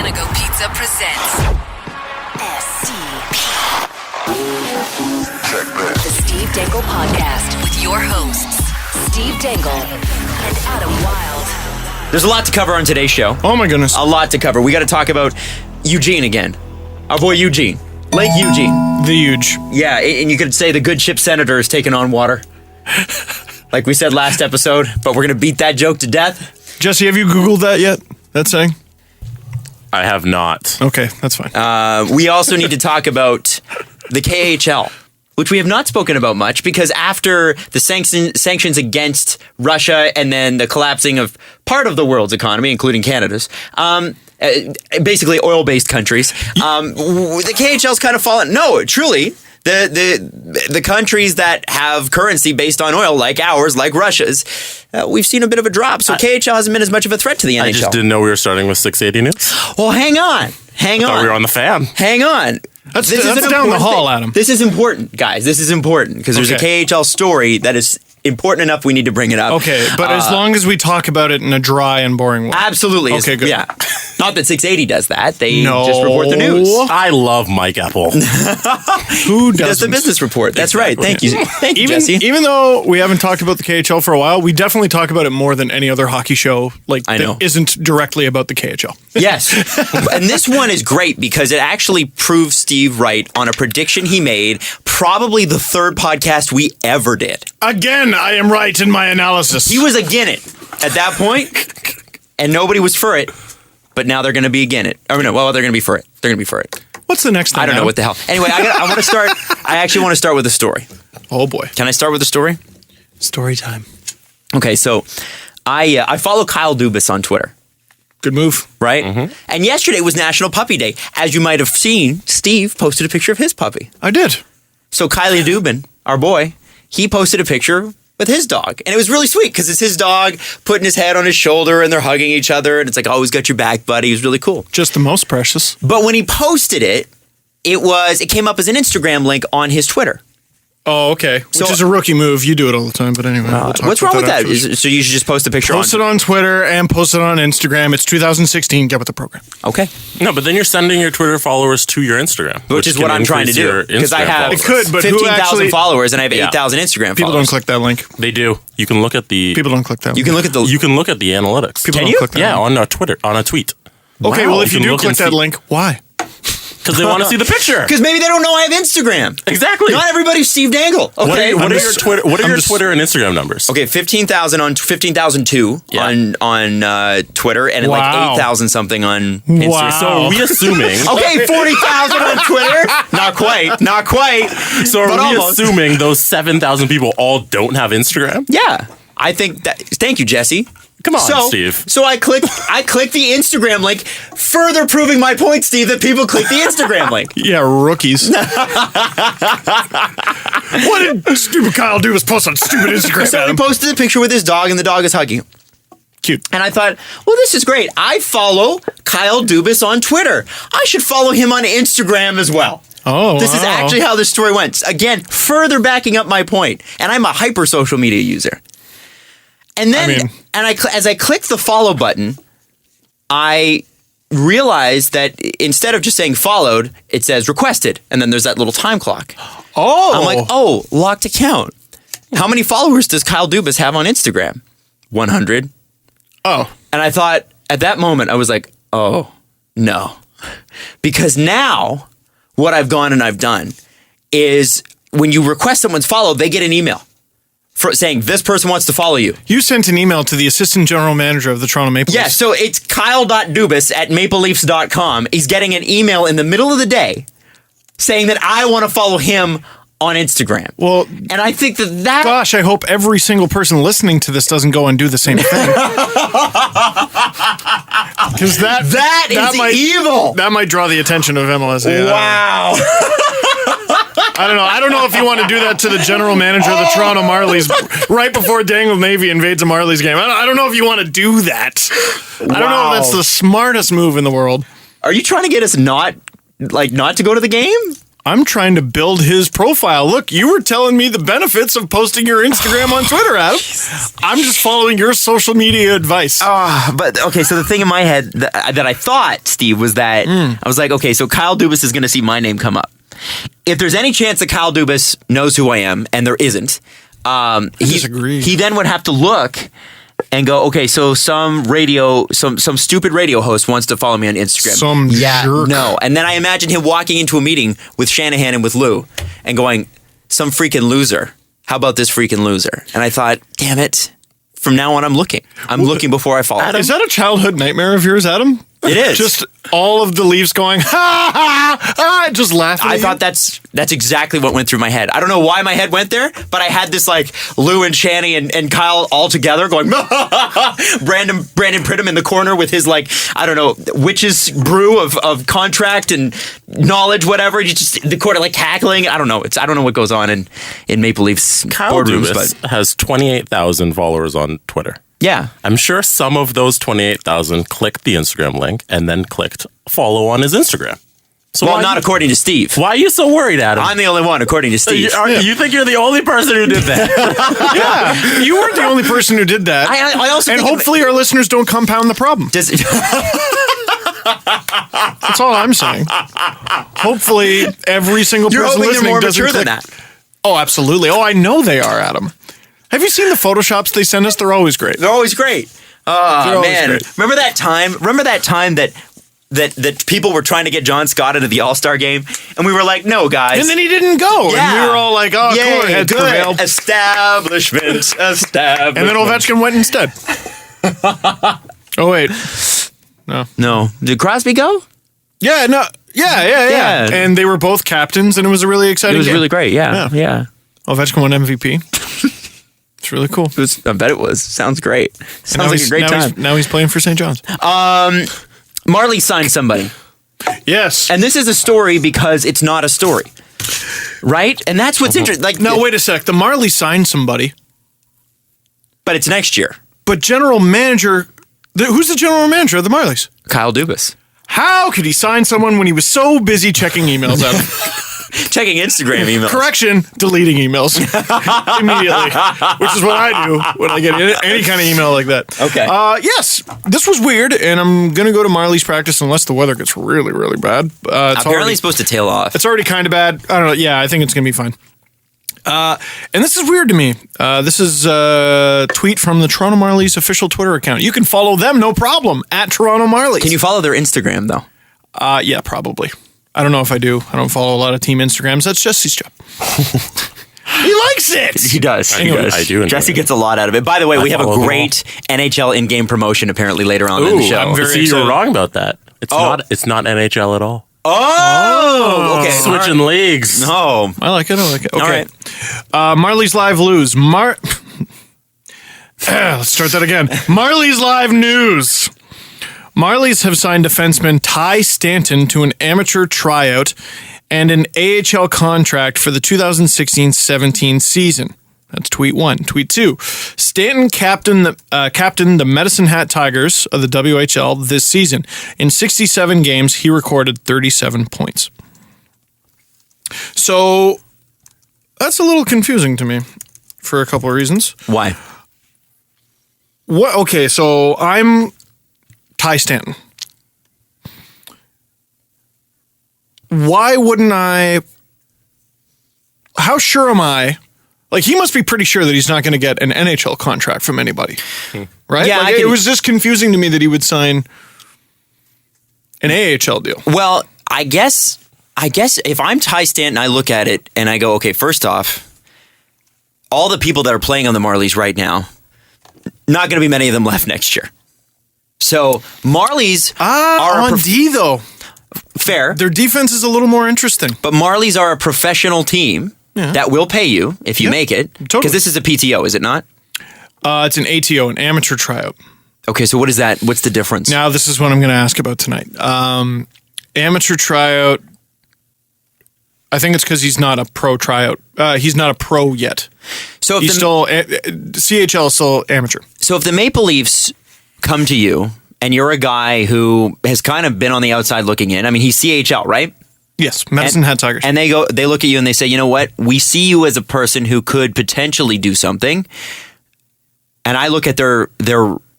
Panago Pizza presents STP. The Steve Dangle Podcast with your hosts, Steve Dangle and Adam Wilde. There's a lot to cover on today's show. Oh my goodness. A lot to cover. We got to talk about Eugene again. Our boy Eugene. Lake Eugene. The huge. Yeah, and you could say the good ship Senator is taking on water. Like we said last episode, but we're going to beat that joke to death. Jesse, have you Googled that yet? That saying? I have not. Okay, that's fine. We also need to talk about the KHL, which we have not spoken about much because after the sanctions against Russia and then the collapsing of part of the world's economy, including Canada's, basically oil-based countries, the KHL's kind of fallen. No, truly. The countries that have currency based on oil, like ours, like Russia's, we've seen a bit of a drop. So KHL hasn't been as much of a threat to the NHL. I just didn't know we were starting with 680 news. Well, hang on. I thought we were on the fan. Hang on. That's down the hall, Adam. This is important, guys. This is important because there's a KHL story that is important enough we need to bring it up. Okay, but as long as we talk about it in a dry and boring way. Absolutely. Okay, good. Yeah. Not that 680 does that. They just report the news. I love Mike Apple. Who doesn't? That's the business report. That's right. Thank you. Thank you, Jesse. Even though we haven't talked about the KHL for a while, we definitely talk about it more than any other hockey show that isn't directly about the KHL. Yes. And this one is great because it actually proves Steve right on a prediction he made, probably the third podcast we ever did. Again, I am right in my analysis. He was again it at that point, and nobody was for it. But now they're going to be again it. Or no, well, they're going to be for it. They're going to be for it. What's the next thing? I don't know what the hell. Anyway, I want to start. I actually want to start with a story. Oh boy. Can I start with a story? Story time. Okay, so I follow Kyle Dubas on Twitter. Good move. Right? Mm-hmm. And yesterday was National Puppy Day. As you might have seen, Steve posted a picture of his puppy. I did. So Kylie Dubin, our boy, he posted a picture with his dog. And it was really sweet because it's his dog putting his head on his shoulder and they're hugging each other. And it's like, always got your back, buddy. It was really cool. Just the most precious. But when he posted it, it came up as an Instagram link on his Twitter. Oh, okay. Which is a rookie move. You do it all the time, but anyway. We'll talk what's about wrong with that? afterwards. So you should just post a picture Post it on Twitter and post it on Instagram. It's 2016. Get with the program. Okay. No, but then you're sending your Twitter followers to your Instagram. Which is what I'm trying to do. Because I have 15,000 followers and I have 8,000 Instagram followers. People don't click that link. They do. You can look at the... People don't click that link. You can look at the... You can look at the analytics. People don't click that Yeah, link. on a Twitter, on a tweet. Okay, Wow. well, if you do look click and that see- link, why? Because they want to see the picture. Because maybe they don't know I have Instagram. Exactly. Not everybody's Steve Dangle. Okay. What are your Twitter and Instagram numbers? Okay, 15,002 on Twitter and like 8,000 something on Instagram. Wow. So are we assuming... Okay, 40,000 on Twitter. Not quite. So are but we almost. assuming those 7,000 people all don't have Instagram? Yeah. I think that. Thank you, Jesse. Come on, Steve. So I clicked the Instagram link, further proving my point, Steve, that people click the Instagram link. Yeah, rookies. What did stupid Kyle do was post on stupid Instagram? So he posted a picture with his dog, and the dog is hugging him. Cute. And I thought, well, this is great. I follow Kyle Dubas on Twitter. I should follow him on Instagram as well. Oh, This is actually how this story went. Again, further backing up my point. And I'm a hyper social media user. And then, as I clicked the follow button, I realized that instead of just saying followed, it says requested. And then there's that little time clock. Oh. I'm like, oh, locked account. How many followers does Kyle Dubas have on Instagram? 100. Oh. And I thought, at that moment, I was like, oh, no. Because now, what I've gone and I've done is when you request someone's follow, they get an email saying this person wants to follow you. You sent an email to the assistant general manager of the Toronto Maple Leafs. Yeah, so it's kyle.dubas@mapleleafs.com. He's getting an email in the middle of the day saying that I want to follow him on Instagram. Well, and I think that... Gosh, I hope every single person listening to this doesn't go and do the same thing. Because that is might, evil. That might draw the attention of MLS. Wow. I don't know. I don't know if you want to do that to the general manager of the Toronto Marlies right before Dangle Navy invades a Marlies game. I don't know if you want to do that. I don't know if that's the smartest move in the world. Are you trying to get us not to go to the game? I'm trying to build his profile. Look, you were telling me the benefits of posting your Instagram on Twitter, Adam. I'm just following your social media advice. But okay, so the thing in my head that I thought, Steve, was that I was like, okay, so Kyle Dubas is going to see my name come up. If there's any chance that Kyle Dubas knows who I am, and there isn't, he then would have to look and go, okay, so some stupid radio host wants to follow me on Instagram. Jerk. No. And then I imagine him walking into a meeting with Shanahan and with Lou and going, some freaking loser. How about this freaking loser? And I thought, damn it. From now on, I'm looking. I'm looking before I follow. Is that a childhood nightmare of yours, Adam? It is. Just all of the Leafs going, ha, ha, ha, just laughing. I thought that's exactly what went through my head. I don't know why my head went there, but I had this like Lou and Shanny and Kyle all together going, Brandon Pridham in the corner with his like, I don't know, witch's brew of contract and knowledge, whatever. You just the corner like cackling. I don't know. I don't know what goes on in Maple Leafs Kyle boardrooms, Dubas but has 28,000 followers on Twitter. yeah. I'm sure some of those 28,000 clicked the Instagram link and then clicked follow on his Instagram. So Well, not according to Steve. Why are you so worried, Adam? I'm the only one, according to Steve. You think you're the only person who did that? Yeah, you weren't the only person who did that. I also and think hopefully our listeners don't compound the problem. does That's all I'm saying. Hopefully every single you're person hoping they're listening more doesn't mature than click. that. Oh, absolutely. Oh, I know they are, Adam. Have you seen the Photoshops they send us? They're always great. They're always great. They're Oh always man, great. remember that time that people were trying to get John Scott into the All-Star game, and we were like, no, guys. And then he didn't go. And Yeah. we were all like, oh, Yay, cool, heads good. prevailed. Establishment. And then Ovechkin went instead. Oh, wait. No. Did Crosby go? Yeah, no. Yeah. Yeah. And they were both captains, and it was a really exciting It was game. really great. Yeah. Ovechkin won MVP. It's really cool. I bet it was. Sounds great. And Sounds like a great time. Now he's playing for St. John's. Marlies signed somebody. Yes. And this is a story because it's not a story. Right? And that's what's interesting. Like, No, wait a sec. The Marlies signed somebody, but it's next year. but general manager... Who's the general manager of the Marlies? Kyle Dubas. How could he sign someone when he was so busy checking emails out? Checking Instagram emails. Correction, deleting emails immediately, which is what I do when I get any kind of email like that. Okay. Yes, this was weird, and I'm going to go to Marlies practice unless the weather gets really, really bad. It's Apparently already, it's supposed to tail off. it's already kind of bad. I don't know. Yeah, I think it's going to be fine. And this is weird to me. This is a tweet from the Toronto Marlies official Twitter account. You can follow them, no problem, at Toronto Marlies. Can you follow their Instagram, though? Yeah, probably. I don't know if I do. I don't follow a lot of team Instagrams. That's Jesse's job. He likes it. He does. I do enjoy Jesse it. gets a lot out of it. By the way, we have a follow them great NHL in-game promotion apparently later on in the Ooh, show. I'm very See, you were excited. wrong about that. It's not NHL at all. Oh, okay. Switching leagues. No. I like it. Okay. All right. Marlies Live News. Let's start that again. Marlies Live News. Marlies have signed defenseman Ty Stanton to an amateur tryout and an AHL contract for the 2016-17 season. That's tweet 1. Tweet 2. Stanton captained the Medicine Hat Tigers of the WHL this season. In 67 games, he recorded 37 points. So that's a little confusing to me for a couple of reasons. Why? What? Okay, so I'm Ty Stanton. Why wouldn't I? How sure am I? Like, he must be pretty sure that he's not going to get an NHL contract from anybody, right? Yeah, like, it was just confusing to me that he would sign an AHL deal. Well, I guess if I'm Ty Stanton, I look at it and I go, okay, first off, all the people that are playing on the Marlies right now, not going to be many of them left next year. So Marlies are on D though. fair, Their defense is a little more interesting. but Marlies are a professional team that will pay you if you make it. Because totally. this is a PTO, is it not? It's an ATO, an amateur tryout. Okay, so what is that? What's the difference? Now, this is what I'm going to ask about tonight. Amateur tryout. I think it's because he's not a pro tryout. He's not a pro yet. So if He's still CHL is still amateur. So if the Maple Leafs come to you and you're a guy who has kind of been on the outside looking in, I mean, he's CHL, right? Yes, Medicine Hat Tigers. And they look at you and they say, you know what? We see you as a person who could potentially do something. And I look at their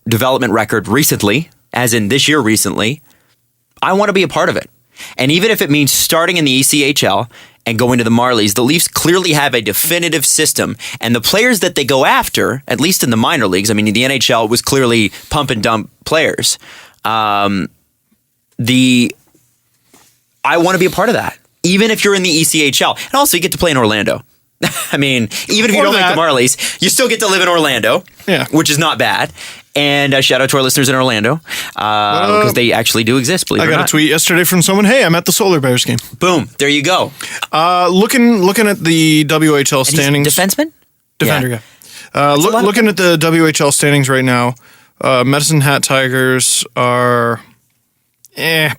development record recently, as in this year recently. I want to be a part of it. And even if it means starting in the ECHL and going to the Marlies, the Leafs clearly have a definitive system. And the players that they go after, at least in the minor leagues, I mean, the NHL was clearly pump and dump players. I want to be a part of that, even if you're in the ECHL. And also, you get to play in Orlando. I mean, even if you don't like the Marlies, you still get to live in Orlando, which is not bad. And shout out to our listeners in Orlando, because they actually do exist, believe it or not. I got a tweet yesterday from someone, hey, I'm at the Solar Bears game. Boom, there you go. Looking at the WHL standings. Defenseman? Defender, yeah. Looking at the WHL standings right now, Medicine Hat Tigers are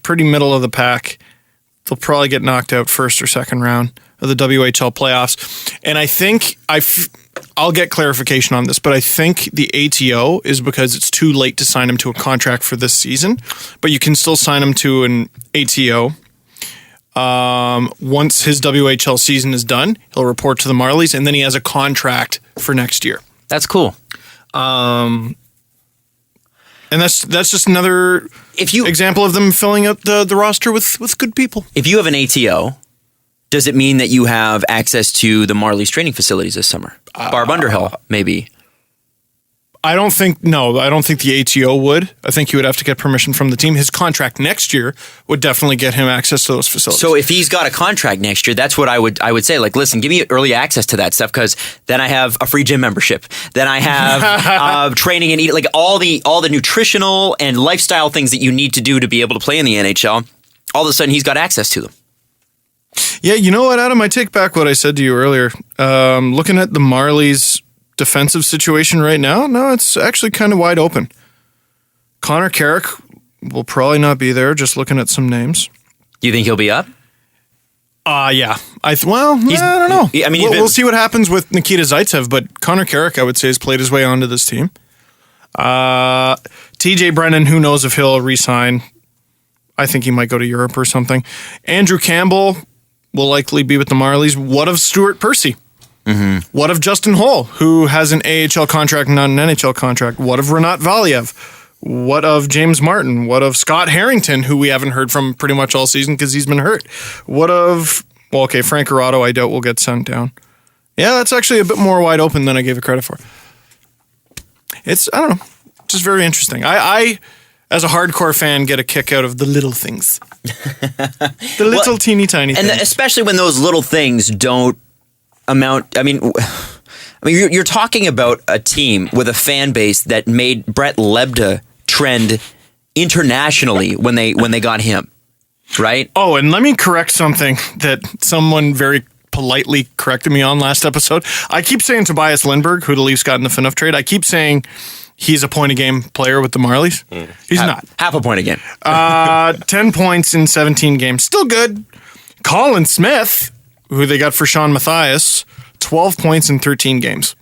pretty middle of the pack. They'll probably get knocked out first or second round of the WHL playoffs. And I think I'll get clarification on this, but I think the ATO is because it's too late to sign him to a contract for this season, but you can still sign him to an ATO. Once his WHL season is done, he'll report to the Marlies, and then he has a contract for next year. That's cool. And that's just another example of them filling up the roster with good people. If you have an ATO, does it mean that you have access to the Marlies training facilities this summer? Barb Underhill, maybe. I don't think the ATO would. I think he would have to get permission from the team. His contract next year would definitely get him access to those facilities. So if he's got a contract next year, that's what I would say. Like, listen, give me early access to that stuff, because then I have a free gym membership. Then I have training and eat, like all the nutritional and lifestyle things that you need to do to be able to play in the NHL. All of a sudden, he's got access to them. Yeah, you know what, Adam? I take back what I said to you earlier. Looking at the Marlies' defensive situation right now, no, it's actually kind of wide open. Connor Carrick will probably not be there, just looking at some names. Do you think he'll be up? Yeah. I don't know. I mean, we'll see what happens with Nikita Zaitsev, but Connor Carrick, I would say, has played his way onto this team. TJ Brennan, who knows if he'll re-sign. I think he might go to Europe or something. Andrew Campbell will likely be with the Marlies. What of Stuart Percy? Mm-hmm. What of Justin Holl, who has an AHL contract and not an NHL contract? What of Renat Valiev? What of James Martin? What of Scott Harrington, who we haven't heard from pretty much all season because he's been hurt? What of, Frank Corrado, I doubt will get sent down. Yeah, that's actually a bit more wide open than I gave it credit for. I don't know, just very interesting. I as a hardcore fan, get a kick out of the little things. The little teeny tiny things. And especially when those little things don't amount. I mean, you're talking about a team with a fan base that made Brett Lebda trend internationally when they got him, right? Oh, and let me correct something that someone very politely corrected me on last episode. I keep saying Tobias Lindberg, who the Leafs got in the Phaneuf trade. I keep saying he's a point-a-game player with the Marlies. He's not. Half a point a game. 10 points in 17 games. Still good. Colin Smith, who they got for Sean Mathias, 12 points in 13 games.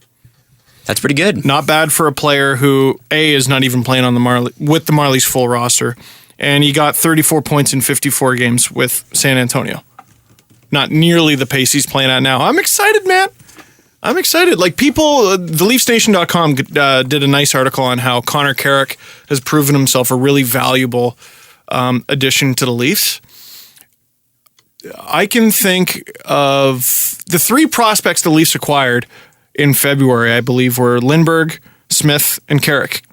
That's pretty good. Not bad for a player who, is not even playing on with the Marlies full roster. And he got 34 points in 54 games with San Antonio. Not nearly the pace he's playing at now. I'm excited, man. I'm excited. Like, people, TheLeafsNation.com did a nice article on how Connor Carrick has proven himself a really valuable addition to the Leafs. I can think of the three prospects the Leafs acquired in February, I believe, were Lindberg, Smith, and Carrick.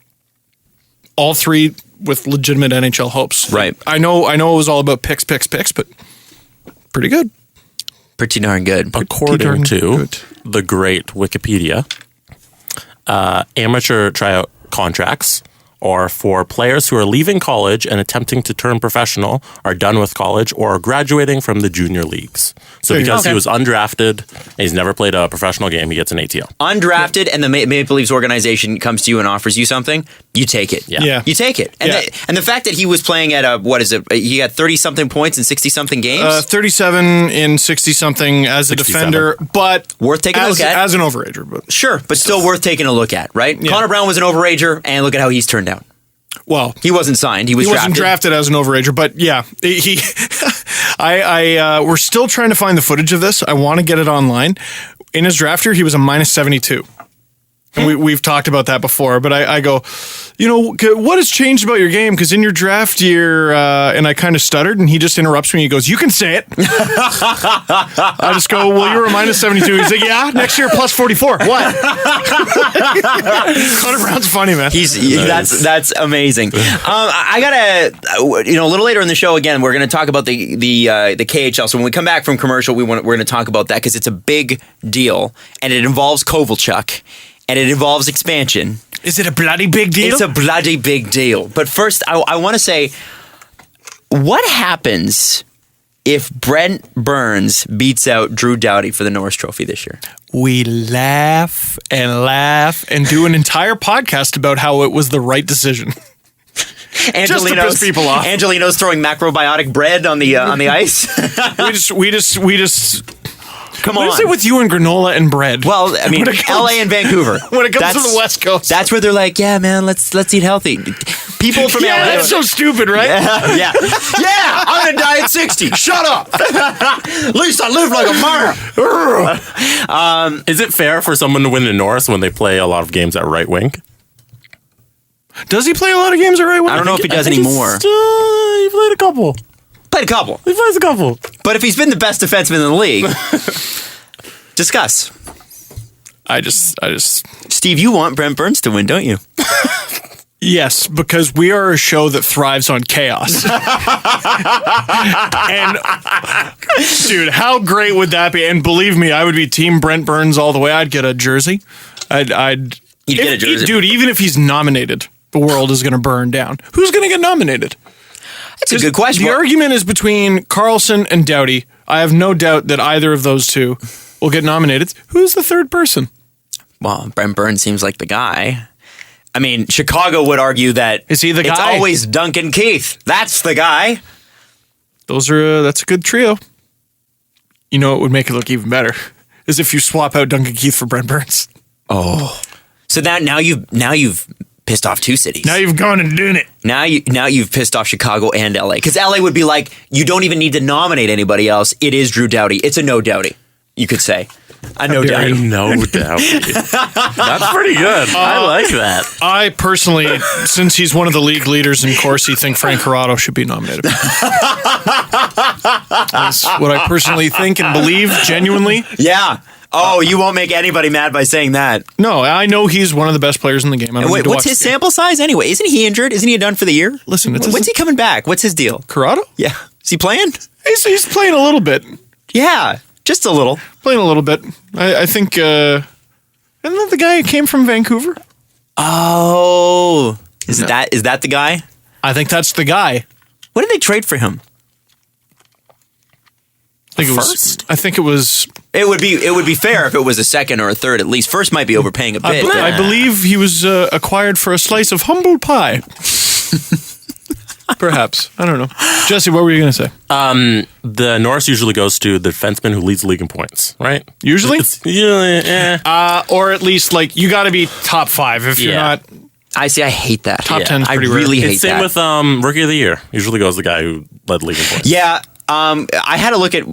All three with legitimate NHL hopes. Right. I know it was all about picks, but pretty good. Pretty darn good. According to the great Wikipedia, amateur tryout contracts are for players who are leaving college and attempting to turn professional, are done with college, or are graduating from the junior leagues. So because he was undrafted and he's never played a professional game, he gets an ATO. Undrafted, and the Maple Leafs organization comes to you and offers you something, you take it. Yeah. You take it. And, and the fact that he was playing at he got 30-something points in 60-something games? 37 in 60-something as a defender, but worth taking a look at. As an overager. But sure, but still worth taking a look at, right? Yeah. Connor Brown was an overager, and look at how he's turned out. Well, he wasn't signed. He wasn't drafted as an overager, but yeah, We're still trying to find the footage of this. I want to get it online. In his draft year, he was a minus 72. And we've talked about that before, but I go, what has changed about your game? Because in your draft year, and I kind of stuttered, and he just interrupts me. He goes, "You can say it." I just go, "Well, you were a minus 72." He's like, "Yeah, next year plus 44. What?" Connor Brown's funny, man. That's amazing. I gotta, a little later in the show again, we're gonna talk about the KHL. So when we come back from commercial, we're gonna talk about that because it's a big deal and it involves Kovalchuk. And it involves expansion. Is it a bloody big deal? It's a bloody big deal. But first, I want to say, what happens if Brent Burns beats out Drew Doughty for the Norris Trophy this year? We laugh and do an entire podcast about how it was the right decision. Just to piss people off. Angelino's throwing macrobiotic bread on the ice. we just. Come what on. is it with you and granola and bread? Well, I mean, LA and Vancouver. When it comes to the West Coast. That's where they're like, yeah, man, let's eat healthy. People from LA. That's so stupid, right? Yeah. Yeah, I'm going to die at 60. Shut up. At least I live like a man. Is it fair for someone to win in Norris when they play a lot of games at right wing? Does he play a lot of games at right wing? I don't know if he does anymore. He played a couple. Played a couple. He plays a couple. But if he's been the best defenseman in the league, discuss. I just. Steve, you want Brent Burns to win, don't you? Yes, because we are a show that thrives on chaos. And, dude, how great would that be? And believe me, I would be Team Brent Burns all the way. I'd get a jersey. You'd get a jersey. Dude, even if he's nominated, the world is going to burn down. Who's going to get nominated? That's a good question. The argument is between Carlson and Doughty. I have no doubt that either of those two will get nominated. Who's the third person? Well, Brent Burns seems like the guy. I mean, Chicago would argue that is he the guy? It's always Duncan Keith. That's the guy. That's a good trio. You know what would make it look even better is if you swap out Duncan Keith for Brent Burns. Oh, so now you've pissed off two cities. Now you've gone and done it. Now you've pissed off Chicago and LA because LA would be like, you don't even need to nominate anybody else. It is Drew Doughty. It's a no Doughty, you could say. A no Doughty. No Doughty. That's pretty good. I like that. I personally, since he's one of the league leaders in Corsi, think Frank Corrado should be nominated. That's what I personally think and believe genuinely. Yeah. Oh, you won't make anybody mad by saying that. No, I know he's one of the best players in the game. Wait, what's his sample size anyway? Isn't he injured? Isn't he done for the year? Listen, when's he coming back? What's his deal? Corrado? Yeah. Is he playing? He's playing a little bit. Yeah, just a little. Playing a little bit. I think, isn't that the guy who came from Vancouver? Oh. Is that the guy? I think that's the guy. What did they trade for him? I think it was. It would be fair if it was a second or a third at least. First might be overpaying a bit. I believe he was acquired for a slice of humble pie. Perhaps. I don't know. Jesse, what were you going to say? The Norris usually goes to the defenseman who leads the league in points, right? Usually? Or at least, you got to be top 5 if you're not. I hate that. Top 10 is pretty I really rare. hate that. Same with Rookie of the Year. Usually goes the guy who led the league in points. Yeah. I had to look at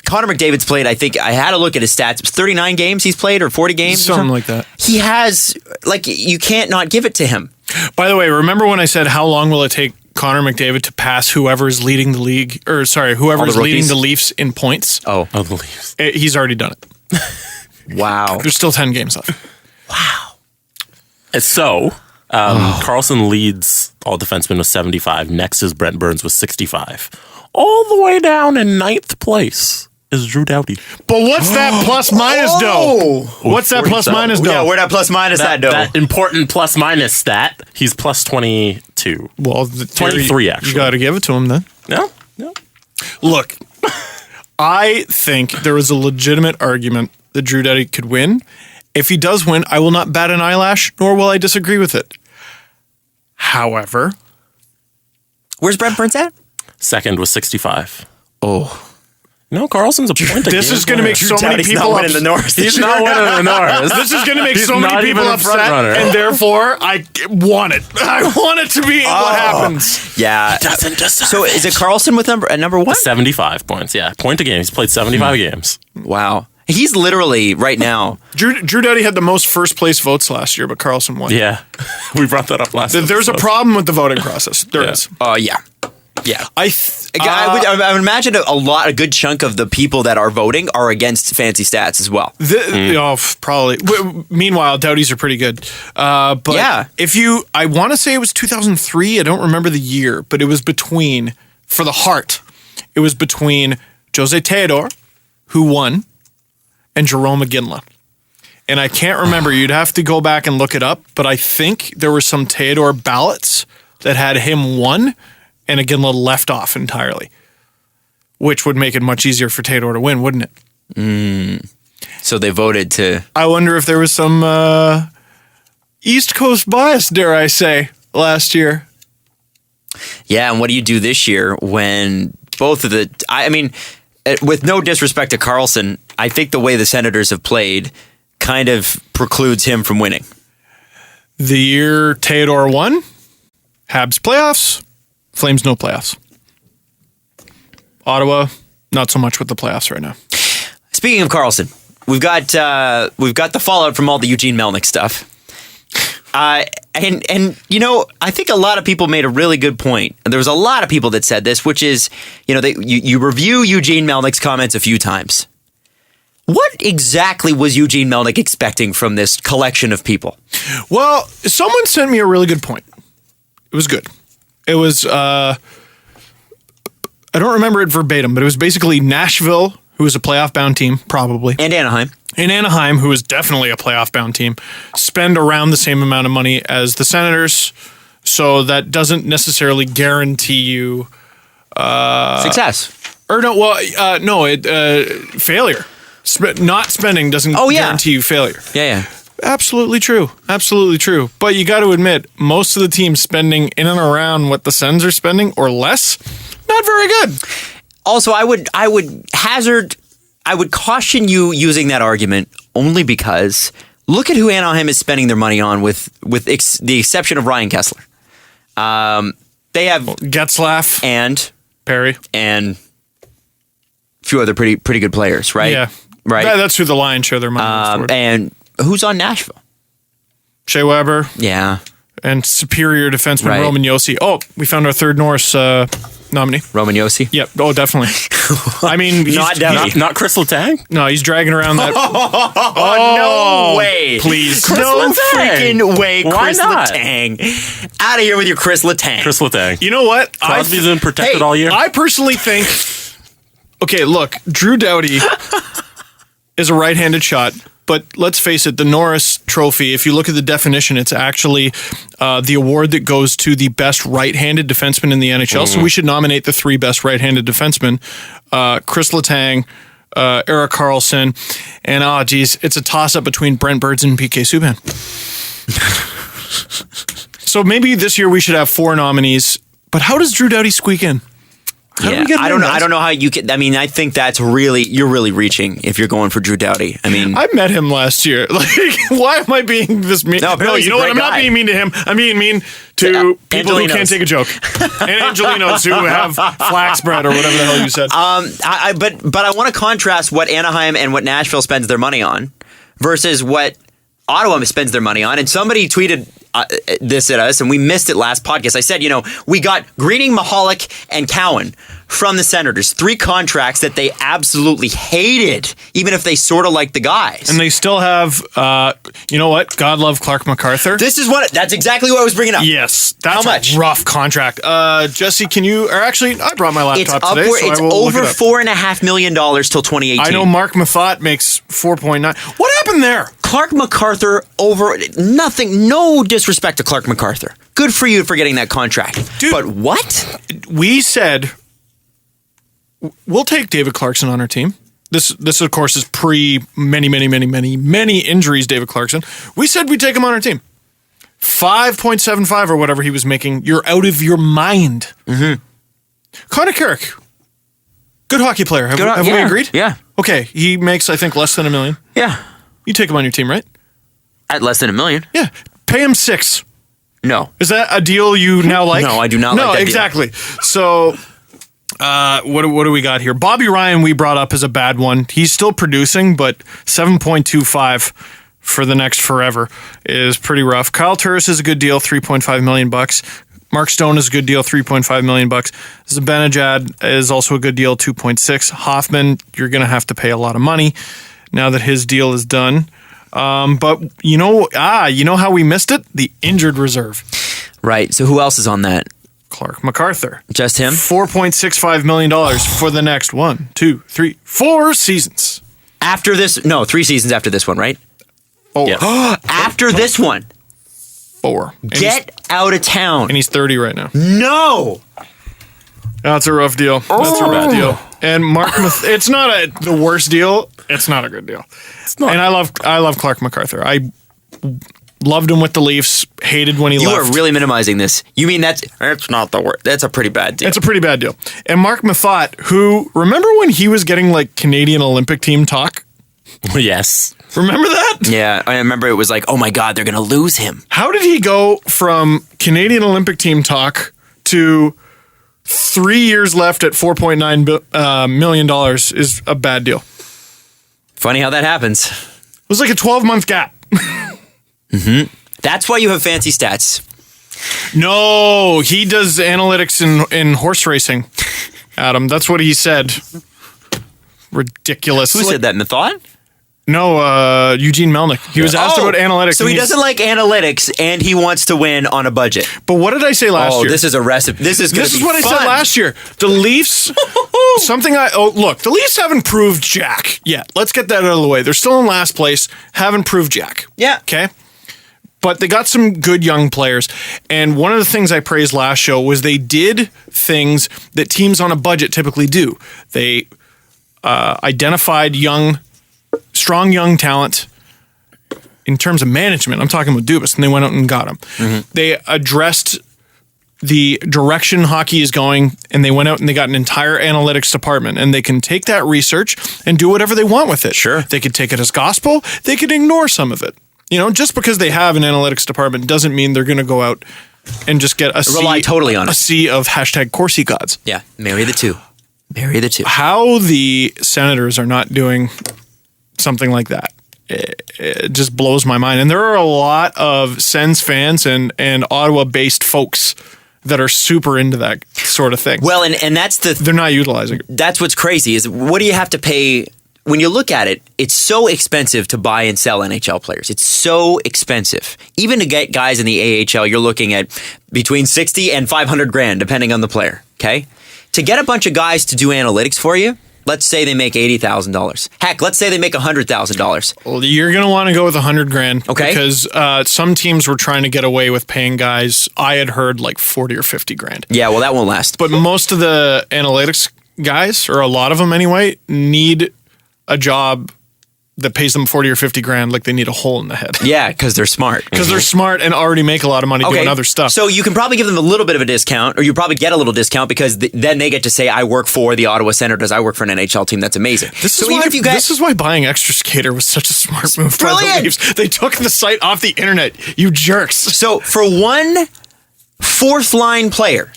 Connor McDavid's played. I think I had to look at his stats. It's 39 games he's played or 40 games. Something like that. He has, you can't not give it to him. By the way, remember when I said how long will it take Connor McDavid to pass whoever's leading the league, whoever's leading the Leafs in points? Oh, the Leafs. He's already done it. Wow. There's still 10 games left. Wow. So, Carlson leads all defensemen with 75. Next is Brent Burns with 65. All the way down in 9th place is Drew Doughty. But what's that plus minus dough? What's that plus minus dough? Yeah, where'd that plus minus that dough? That important plus minus stat, he's plus 22. Well, 23 actually. You got to give it to him then. No. Look, I think there is a legitimate argument that Drew Doughty could win. If he does win, I will not bat an eyelash, nor will I disagree with it. However, where's Brent Burns at? Second with 65. Oh. No, Carlson's a point. This is going to make so many people not winning the Norris. He's not winning the Norris. This is going to make He's so many not people even a upset, front runner. and therefore I want it. I want it to be what happens. Yeah. Doesn't deserve So is it Carlson with number one? 75 points. Yeah, point a game. He's played 75 games. Wow. He's literally right now. Drew Doughty had the most first place votes last year, but Carlson won. Yeah, we brought that up last. There's a episode. problem with the voting process. There is. Yeah. Yeah. I would imagine a good chunk of the people that are voting are against fancy stats as well. Probably. Meanwhile, Doughties are pretty good. But Yeah. I want to say it was 2003. I don't remember the year, but it was between, for the Hart, it was between Jose Teodor, who won, and Jerome McGinley. And I can't remember. You'd have to go back and look it up, but I think there were some Teodor ballots that had him won and McGinley left off entirely, which would make it much easier for Teodor to win, wouldn't it? So they voted to. I wonder if there was some East Coast bias, dare I say, last year. Yeah, and what do you do this year when both of the. I mean, with no disrespect to Carlson, I think the way the Senators have played kind of precludes him from winning. The year Teodor won, Habs playoffs, Flames no playoffs. Ottawa, not so much with the playoffs right now. Speaking of Carlson, we've got the fallout from all the Eugene Melnyk stuff. And you know, I think a lot of people made a really good point, and there was a lot of people that said this, which is, you know, you review Eugene Melnyk's comments a few times. What exactly was Eugene Melnyk expecting from this collection of people? Well, someone sent me a really good point. It was good. It was, I don't remember it verbatim, but it was basically Nashville, who was a playoff-bound team, probably. And Anaheim. And Anaheim, who is definitely a playoff-bound team, spend around the same amount of money as the Senators. So that doesn't necessarily guarantee you Success. Or no, well, failure. Not spending doesn't guarantee you failure. Yeah. Absolutely true. Absolutely true. But you got to admit, most of the teams spending in and around what the Sens are spending or less, not very good. Also, I would caution you using that argument only because look at who Anaheim is spending their money on with the exception of Ryan Kessler. They have Getzlaff and Perry and a few other pretty good players, right? Yeah. Right. That's who the Lions share their money toward. And who's on Nashville? Shea Weber Yeah. and superior defenseman Right. Roman Josi. Oh, we found our third Norris nominee. Roman Yossi? Yep. Oh, definitely. I mean, Not Chris Letang? no, he's dragging around that. No way. Please. No Letang. freaking way, Why Chris not? Letang. Out of here with your Chris Letang. Chris Letang. You know what? Crosby's been protected all year. I personally think. Okay, look, Drew Doughty is a right-handed shot, but let's face it, the Norris Trophy, if you look at the definition, it's actually the award that goes to the best right-handed defenseman in the NHL. So we should nominate the three best right-handed defensemen, Chris Letang, Erik Karlsson, and it's a toss-up between Brent Burns and PK Subban. So maybe this year we should have four nominees, but how does Drew Doughty squeak in? How do we get I him don't in, know. guys? I don't know how you can. I mean, I think you're really reaching if you're going for Drew Doughty. I mean, I met him last year. Like, why am I being this mean? No, apparently he's you know a what? great I'm not guy. being mean to him. I'm being mean to people who Angelinos. can't take a joke. And Angelinos who have flax bread or whatever the hell you said. but I want to contrast what Anaheim and what Nashville spends their money on versus what Ottawa spends their money on. And somebody tweeted this at us, and we missed it last podcast. I said, we got Greening, Mahalik, and Cowan from the Senators. 3 contracts that they absolutely hated, even if they sort of liked the guys. And they still have, you know what? God love Clark MacArthur. That's exactly what I was bringing up. Yes. That's How much? a rough contract. Jesse, I brought my It's laptop today, so it's I will over look it up. $4.5 million till 2018. I know Mark Mathot makes 4.9. What happened there? Clark MacArthur over nothing. No disrespect to Clark MacArthur. Good for you for getting that contract. Dude. But what? We said we'll take David Clarkson on our team. This of course is pre many injuries. David Clarkson. We said we'd take him on our team. 5.75 or whatever he was making. You're out of your mind. Mm-hmm. Connor Carrick, Good hockey player. Have we yeah, agreed? Yeah. Okay, he makes, I think, less than $1 million. Yeah. You take him on your team, right? At less than $1 million? Yeah. Pay him $6 million. No. Is that a deal you now like? No, I do not like that deal. No, exactly. So, what do we got here? Bobby Ryan we brought up as a bad one. He's still producing, but 7.25 for the next forever is pretty rough. Kyle Turris is a good deal, $3.5 million. Mark Stone is a good deal, $3.5 million. Zibanejad is also a good deal, 2.6. Hoffman, you're going to have to pay a lot of money now that his deal is done. But you know how we missed it? The injured reserve. Right. So who else is on that? Clark MacArthur. Just him? $4.65 million for the next 1, 2, 3, 4 seasons. After this? No, 3 seasons after this one, right? Oh, Yeah. After this one. 4. Get out of town. And he's 30 right now. No. That's a rough deal. That's a rough deal. And it's not the worst deal. It's not a good deal. It's not. And I love Clark MacArthur. I loved him with the Leafs. Hated when he left. You are really minimizing this. You mean that's not the worst. That's a pretty bad deal. It's a pretty bad deal. And Mark Mathot, who, remember when he was getting like Canadian Olympic team talk? Yes. Remember that? Yeah, I remember it was like, oh my God, they're going to lose him. How did he go from Canadian Olympic team talk to 3 years left at $4.9 million is a bad deal? Funny how that happens. It was like a 12-month gap. That's why you have fancy stats. No, he does analytics in horse racing, Adam. That's what he said. Ridiculous. Who said that? Mathot? No, Eugene Melnick. He was asked about analytics. So he doesn't like analytics, and he wants to win on a budget. But what did I say last year? Oh, this is a recipe. This is what I said last year. The Leafs, look, the Leafs haven't proved jack yet. Let's get that out of the way. They're still in last place, haven't proved jack. Yeah. Okay? But they got some good young players. And one of the things I praised last show was they did things that teams on a budget typically do. They identified strong young talent in terms of management. I'm talking about Dubas, and they went out and got him. Mm-hmm. They addressed the direction hockey is going, and they went out and they got an entire analytics department, and they can take that research and do whatever they want with it. Sure. They could take it as gospel. They could ignore some of it. You know, just because they have an analytics department doesn't mean they're going to go out and just get rely totally on a it. sea of hashtag Corsi gods. Yeah, marry the two. Marry the two. How the Senators are not doing something like that, it just blows my mind. And there are a lot of Sens fans and Ottawa-based folks that are super into that sort of thing. Well, and that's they're not utilizing it. That's what's crazy is what do you have to pay? When you look at it, it's so expensive to buy and sell NHL players. It's so expensive. Even to get guys in the AHL, you're looking at between 60 and 500 grand, depending on the player. Okay, to get a bunch of guys to do analytics for you. Let's say they make $80,000. Heck, let's say they make $100,000. Well, you're going to want to go with $100 grand. Okay. Because some teams were trying to get away with paying guys, I had heard like 40 or 50 grand. Yeah, well, that won't last. But most of the analytics guys, or a lot of them anyway, need a job that pays them 40 or 50 grand like they need a hole in the head. Yeah, because they're smart. Because they're smart and already make a lot of money doing other stuff. So you can probably give them a little bit of a discount, or you probably get a little discount because then they get to say, I work for the Ottawa Senators, I work for an NHL team. That's amazing. This is why buying Extra Skater was such a smart move by the Leafs. They took the site off the internet, you jerks. So for one fourth line player,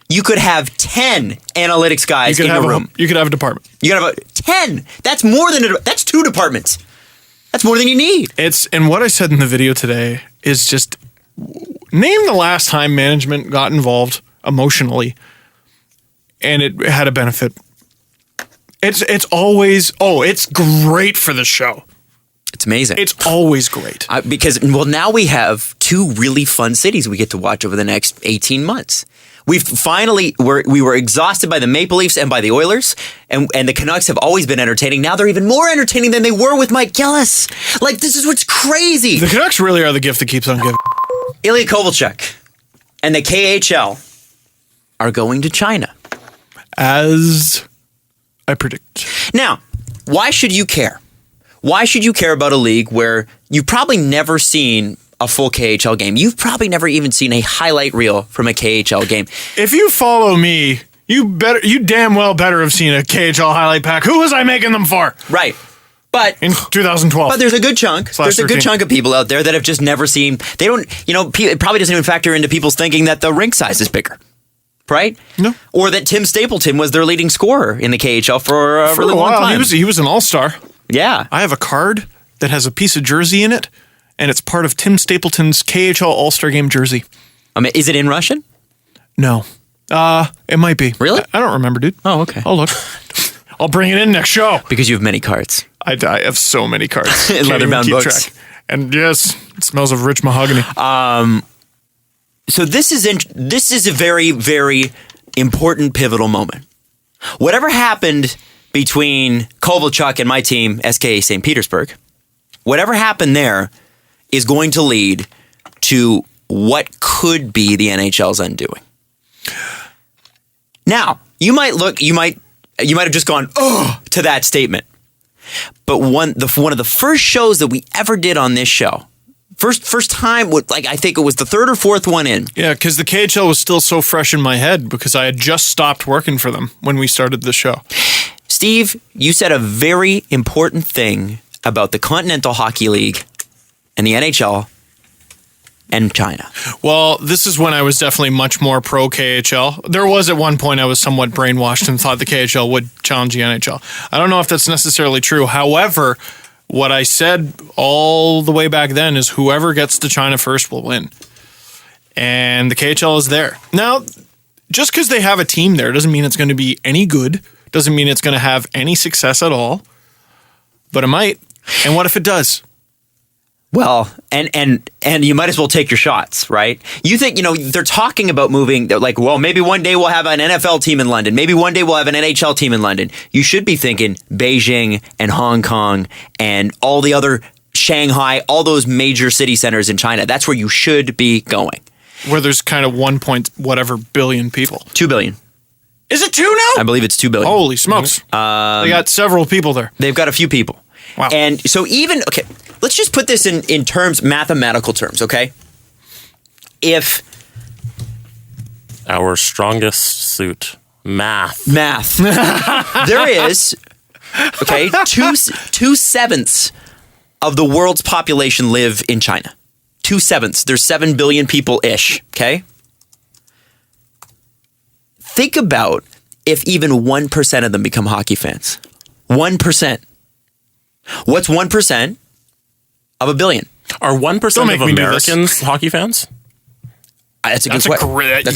you could have 10 analytics guys in your room. You could have a department. You could have 10. That's more than that's 2 departments. That's more than you need. And what I said in the video today is just name the last time management got involved emotionally and it had a benefit. It's always, it's great for the show. It's amazing. It's always great. Because now we have 2 really fun cities we get to watch over the next 18 months. We've finally, we were exhausted by the Maple Leafs and by the Oilers, and the Canucks have always been entertaining. Now they're even more entertaining than they were with Mike Gillis. Like, this is what's crazy. The Canucks really are the gift that keeps on giving. Ilya Kovalchuk and the KHL are going to China. As I predict. Now, why should you care? Why should you care about a league where you've probably never seen a full KHL game? You've probably never even seen a highlight reel from a KHL game. If you follow me, You damn well better have seen a KHL highlight pack. Who was I making them for? Right. But in 2012. But there's a good chunk. There's a good chunk of people out there that have just never seen. They don't. It probably doesn't even factor into people's thinking that the rink size is bigger, right? No. Or that Tim Stapleton was their leading scorer in the KHL for a really long time. He was an all-star. Yeah. I have a card that has a piece of jersey in it, and it's part of Tim Stapleton's KHL All-Star Game jersey. Is it in Russian? No. It might be. Really? I don't remember, dude. Oh, okay. I'll look. I'll bring it in next show. Because you have many cards. I have so many cards. Leather-bound books. Track. And yes, it smells of rich mahogany. So this is a very, very important pivotal moment. Whatever happened between Kovalchuk and my team, SKA St. Petersburg, whatever happened there is going to lead to what could be the NHL's undoing. Now, you might have just gone, oh, to that statement. But one of the first shows that we ever did on this show, first time, I think it was the third or fourth one in. Yeah, because the KHL was still so fresh in my head because I had just stopped working for them when we started the show. Steve, you said a very important thing about the Continental Hockey League and the NHL and China. Well, this is when I was definitely much more pro KHL. There was at one point I was somewhat brainwashed and thought the KHL would challenge the NHL. I don't know if that's necessarily true. However, what I said all the way back then is whoever gets to China first will win. And the KHL is there. Now, just because they have a team there doesn't mean it's going to be any good. Doesn't mean it's going to have any success at all. But it might. And what if it does? Well, and you might as well take your shots, right? You think, they're talking about moving, they're like, well, maybe one day we'll have an NFL team in London. Maybe one day we'll have an NHL team in London. You should be thinking Beijing and Hong Kong and all the other Shanghai, all those major city centers in China. That's where you should be going. Where there's kind of 1 point whatever billion people. 2 billion. Is it 2 now? I believe it's 2 billion. Holy smokes. They got several people there. They've got a few people. Wow. And so okay, let's just put this in terms, mathematical terms, okay? If our strongest suit, math. There is, okay, 2/7 of the world's population live in China. 2/7. There's 7 billion people-ish, okay? Think about if even 1% of them become hockey fans. 1%. What's 1% of a billion? Are 1% of Americans hockey fans? That's a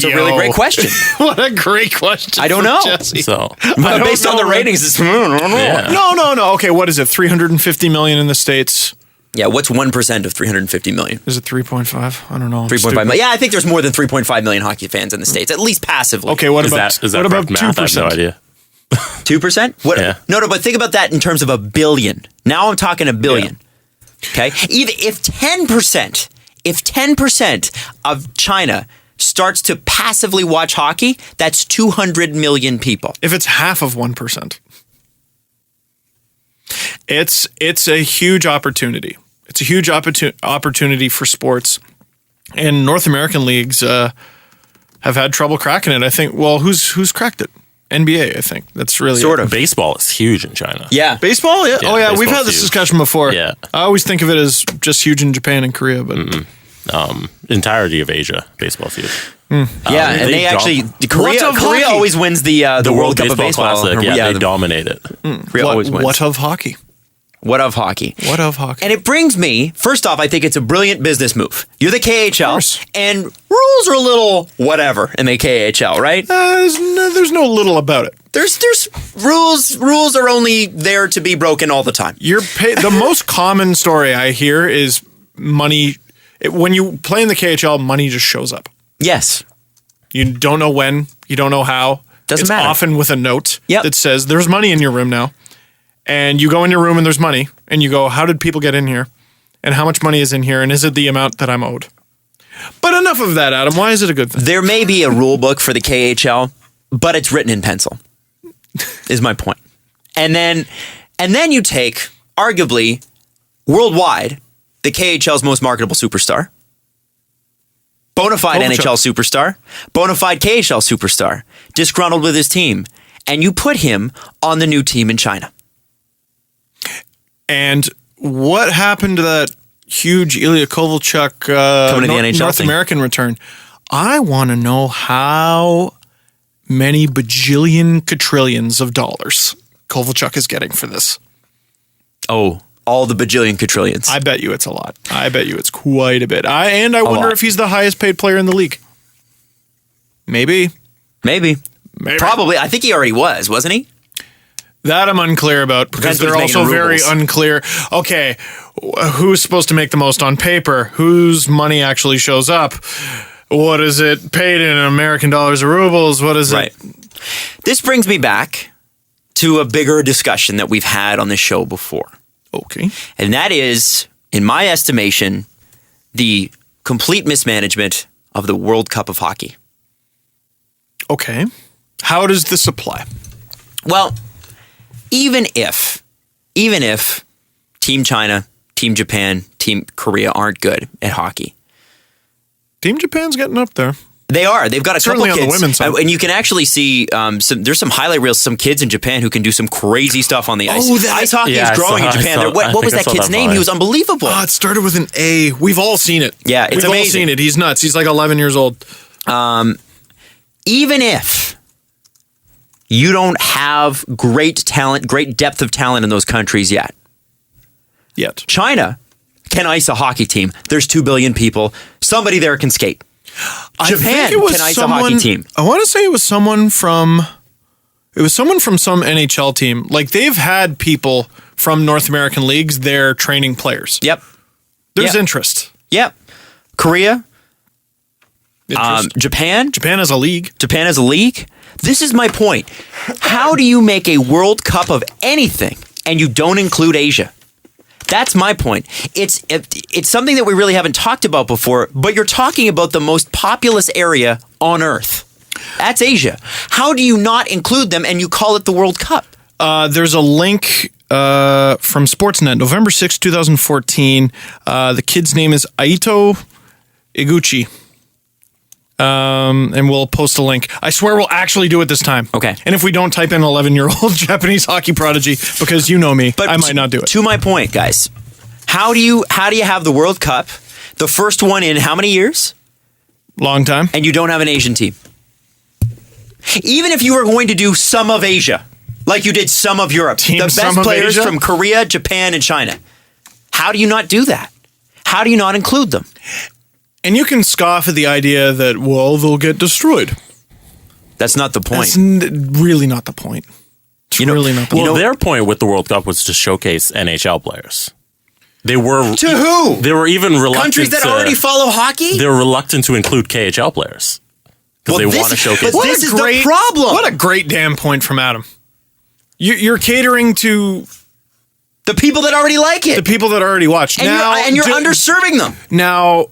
really great question. What a great question. I don't know. Jesse. So, based on the ratings, it's yeah. No. Okay, what is it? 350 million in the States. Yeah, what's 1% of 350 million? Is it 3.5? I don't know. 3.5 million. Yeah, I think there's more than 3.5 million hockey fans in the States, at least passively. Okay, what Is about that what about math? 2%? I have no idea. 2%? What? Yeah. No, but think about that in terms of a billion. Now I'm talking a billion. Okay? Even if 10% of China starts to passively watch hockey, that's 200 million people. If it's half of 1%. It's a huge opportunity. It's a huge opportunity for sports. And North American leagues have had trouble cracking it. I think, well, who's cracked it? NBA, I think. That's really sort of. Baseball is huge in China. Yeah. Baseball? Yeah. Yeah, Oh, yeah. We've had baseball's this huge. discussion before. Yeah. I always think of it as just huge in Japan and Korea, but Entirety of Asia, baseball's huge. Yeah, and they actually Korea always wins the World Cup of Baseball. Classic. Yeah, they dominate it. Korea always wins. What of hockey? What of hockey? What of hockey? And it brings me, first off, I think it's a brilliant business move. You're the course. KHL, and rules are a little whatever in the KHL, right? There's no little about it. There's rules. Rules are only there to be broken all the time. The most common story I hear is money. When you play in the KHL, money just shows up. Yes. You don't know when. You don't know how. Doesn't matter. It's often with a note Yep. that says, there's money in your room now. And you go in your room and there's money. And you go, how did people get in here? And how much money is in here? And is it the amount that I'm owed? But enough of that, Adam. Why is it a good thing? There may be a rule book for the KHL, but it's written in pencil, is my point. And then you take, arguably, worldwide, the KHL's most marketable superstar, bona fide Kovalchuk. NHL superstar, bona fide KHL superstar, disgruntled with his team, and you put him on the new team in China. And what happened to that huge Ilya Kovalchuk Coming to the NHL North thing. American return? I want to know how many bajillion quadrillions of dollars Kovalchuk is getting for this. Oh, all the bajillion quadrillions. I bet you it's a lot. I bet you it's quite a bit. I wonder lot. if he's the highest paid player in the league. Maybe. Maybe. Probably. I think he already was, wasn't he? That I'm unclear about because Depends what they're he's also making in very rubles. unclear. Okay, who's supposed to make the most on paper? Whose money actually shows up? What is it paid in American dollars or rubles? What is Right. it? This brings me back to a bigger discussion that we've had on this show before. Okay. And that is, in my estimation, the complete mismanagement of the World Cup of Hockey. Okay. How does this apply? Well, even if Team China, Team Japan, Team Korea aren't good at hockey, Team Japan's getting up there. they are. They've got a Certainly couple on the kids, women's side. and you can actually see there's some highlight reels. Some kids in Japan who can do some crazy stuff on the ice. Ice hockey Yeah, is growing I in saw- Japan. I saw- What I was think I that saw kid's that name? vibe. He was unbelievable. It started with an A. We've all seen it. Yeah, it's We've all amazing. seen it. He's nuts. He's like 11 years old. Even if you don't have great talent, great depth of talent in those countries yet, China can ice a hockey team. There's 2 billion people. Somebody there can skate. Japan can ice a hockey team. I want to say it was someone from some NHL team. Like they've had people from North American leagues there training players. Yep. There's Yep. interest. Yep. Korea, Interest. Japan. Japan has a league. Japan as a league. This is my point. How do you make a World Cup of anything and you don't include Asia? That's my point. It's something that we really haven't talked about before, but you're talking about the most populous area on Earth. That's Asia. How do you not include them and you call it the World Cup? There's a link from Sportsnet, November 6, 2014. The kid's name is Aito Iguchi. And we'll post a link. I swear we'll actually do it this time. Okay. And if we don't type in 11-year-old Japanese hockey prodigy, because you know me, But I might not do it. To my point, guys, how do you have the World Cup, the first one in how many years, Long time. and you don't have an Asian team? Even if you were going to do some of Asia, like you did some of Europe, Team the some best of players Asia? from Korea, Japan, and China, how do you not do that? How do you not include them? And you can scoff at the idea that, well, they'll get destroyed. That's not the point. That's really not the point. It's really not the Well, point. their point with the World Cup was to showcase NHL players. They were To who? They were even reluctant. Countries that already follow hockey? They were reluctant to include KHL players because Well, they want to showcase. but this is the problem. What a great damn point from Adam. You're catering to the people that already like it. the people that already watch. and you're underserving them. Now,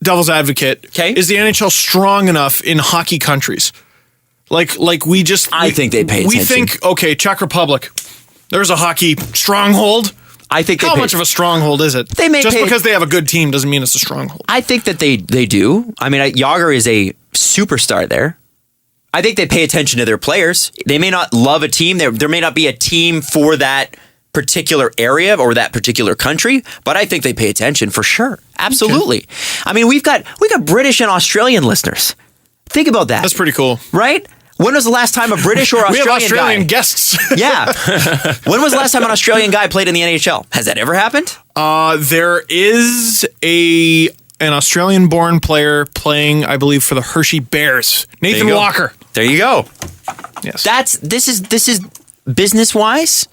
devil's advocate, Okay. is the NHL strong enough in hockey countries? Like we just... I think they pay We attention. think, okay, Czech Republic, there's a hockey stronghold. I think they How pay- much of a stronghold is it? They may Just pay- because they have a good team doesn't mean it's a stronghold. I think that they do. I mean, Yager is a superstar there. I think they pay attention to their players. They may not love a team. There may not be a team for that particular area or that particular country, but I think they pay attention for sure. Absolutely. I mean, we've got British and Australian listeners. Think about that. That's pretty cool. Right? When was the last time a British or We Australian, have Australian guy? guests. Yeah. When was the last time an Australian guy played in the NHL? Has that ever happened? There is an Australian-born player playing, I believe, for the Hershey Bears. Nathan go. Walker. There you go. Yes. This is business-wise,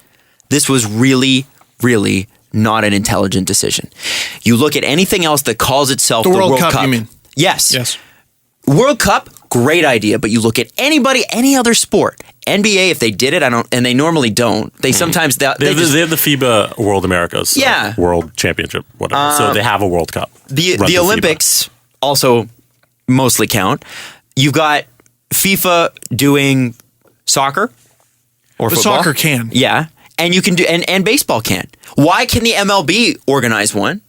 this was really, really not an intelligent decision. You look at anything else that calls itself the World Cup, you mean? Yes. Yes. World Cup, great idea, but you look at any other sport. NBA, if they did it, and they normally don't. They sometimes they They have the FIBA World Americas, Yeah. World Championship, whatever. So they have a World Cup. the run through FIBA. Olympics also mostly count. You've got FIFA doing soccer or The football. soccer can. Yeah. And you can do and baseball can. Why can the MLB organize one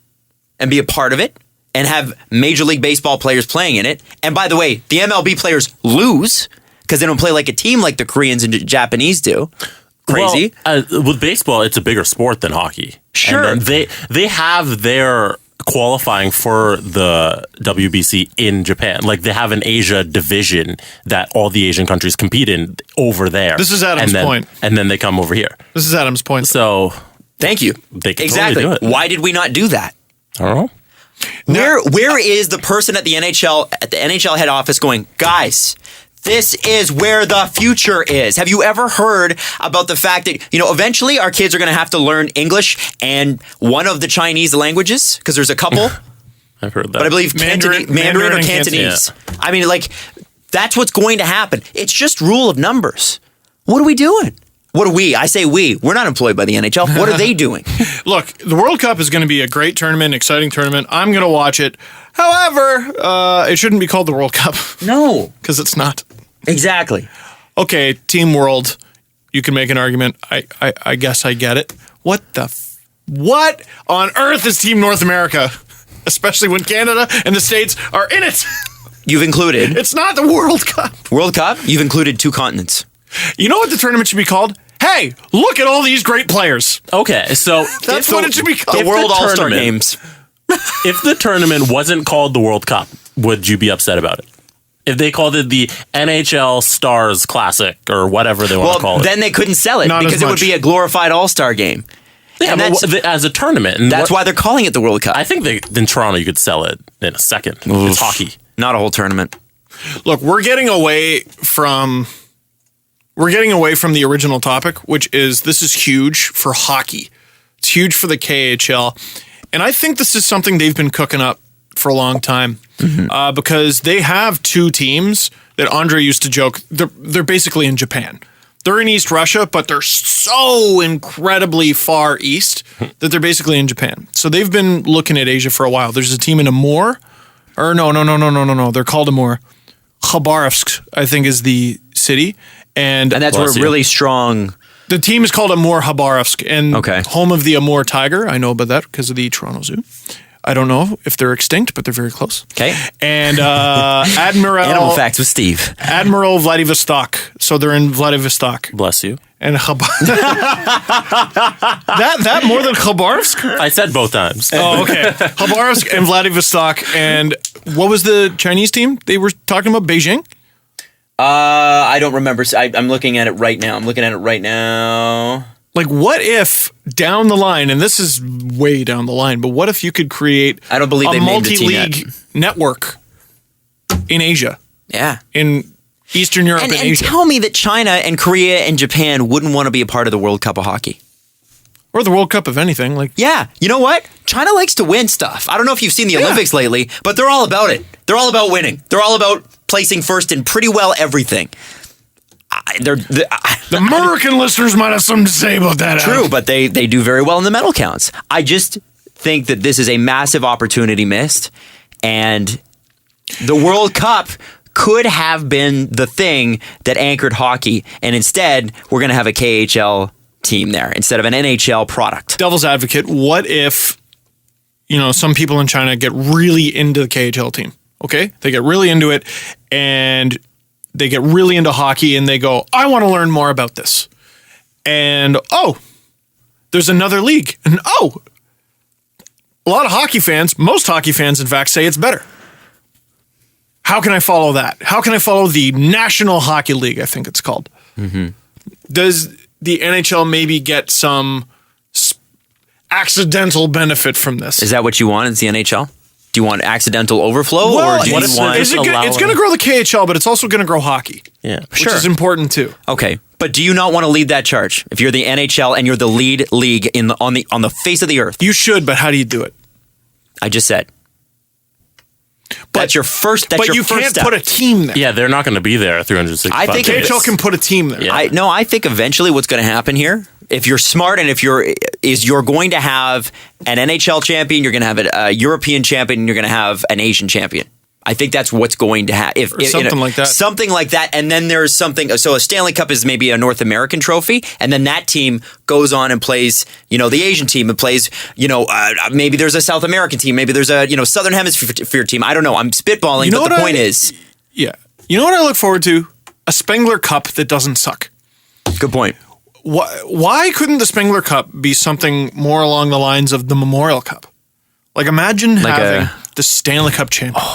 and be a part of it? and have Major League Baseball players playing in it. And by the way, the MLB players lose because they don't play like a team like the Koreans and Japanese do. Crazy. Well, with baseball, it's a bigger sport than hockey. Sure. And they have their qualifying for the WBC in Japan. Like they have an Asia division that all the Asian countries compete in over there. This is Adam's point. And then they come over here. This is Adam's point. So thank you. They can exactly. totally do it. Why did we not do that? I don't know. Where is the person at the NHL head office going, guys, this is where the future is? Have you ever heard about the fact that, eventually our kids are going to have to learn English and one of the Chinese languages? Because there's a couple. I've heard that. But I believe Mandarin or Cantonese. Yeah. I mean, that's what's going to happen. It's just rule of numbers. What are we doing? What are we? I say we. We're not employed by the NHL. What are they doing? Look, the World Cup is going to be a great tournament, exciting tournament. I'm going to watch it. However, it shouldn't be called the World Cup. No. Because it's not. Exactly. Okay, Team World. You can make an argument. I guess I get it. What on earth is Team North America? Especially when Canada and the States are in it. You've included. It's not the World Cup. World Cup? You've included 2 continents. You know what the tournament should be called? Hey, look at all these great players. Okay, so That's what it should be called. The World All-Star Games. If the tournament wasn't called the World Cup, would you be upset about it? If they called it the NHL Stars Classic or whatever they want to call it. Then they couldn't sell it Not because as it would much. be a glorified All-Star game. Yeah, and but as a tournament. And that's why they're calling it the World Cup. I think in Toronto you could sell it in a second. It's hockey. Not a whole tournament. Look, we're getting away from the original topic, which is this is huge for hockey. It's huge for the KHL. And I think this is something they've been cooking up for a long time because they have 2 teams that Andre used to joke. They're basically in Japan. They're in East Russia, but they're so incredibly far east that they're basically in Japan. So they've been looking at Asia for a while. There's a team in Amur. Or no. They're called Amur. Khabarovsk, I think, is the city. And that's where really strong... The team is called Amur Khabarovsk and home of the Amur Tiger. I know about that because of the Toronto Zoo. I don't know if they're extinct, but they're very close. Okay. And Admiral... Animal Facts with Steve. Admiral Vladivostok. So they're in Vladivostok. Bless you. And that more than Khabarovsk? I said both times. Oh, okay. Khabarovsk and Vladivostok. And what was the Chinese team they were talking about? Beijing? I don't remember. I'm looking at it right now. Like, what if down the line, and this is way down the line, but what if you could create I don't believe a they named the team multi-league network in Asia? Yeah. In Eastern Europe and Asia. Tell me that China and Korea and Japan wouldn't want to be a part of the World Cup of hockey. Or the World Cup of anything. Yeah. You know what? China likes to win stuff. I don't know if you've seen the Olympics lately, but they're all about it. They're all about winning. They're all about placing first in pretty well everything. The American listeners might have something to say about that. True, but they do very well in the medal counts. I just think that this is a massive opportunity missed, and the World Cup could have been the thing that anchored hockey, and instead we're going to have a KHL team there instead of an NHL product. Devil's advocate, what if, some people in China get really into the KHL team, okay? They get really into it, and they get really into hockey, and they go, I want to learn more about this. And, there's another league. And, a lot of hockey fans, most hockey fans, in fact, say it's better. How can I follow that? How can I follow the National Hockey League, I think it's called? Mm-hmm. Does the NHL maybe get some accidental benefit from this? Is that what you want? Is the NHL? Do you want accidental overflow, or do you want? It's going to grow the KHL, but it's also going to grow hockey. Yeah, which is important too. Okay, but do you not want to lead that charge? If you're the NHL and you're the lead league on the face of the earth, you should. But how do you do it? I just said. That's your first. That's but your you first can't step. put a team there. Yeah, they're not going to be there 365 I think days. KHL can put a team there. Yeah. I think eventually what's going to happen here, if you're smart and if you're going to have an NHL champion, you're going to have a European champion, and you're going to have an Asian champion. I think that's what's going to happen. Something like that. Something like that. And then there's something. So a Stanley Cup is maybe a North American trophy. And then that team goes on and plays, the Asian team and plays, maybe there's a South American team. Maybe there's a, Southern Hemisphere team. I don't know. I'm spitballing. But the point is. Yeah. You know what I look forward to? A Spengler Cup that doesn't suck. Good point. Why couldn't the Spengler Cup be something more along the lines of the Memorial Cup? Like imagine having the Stanley Cup champion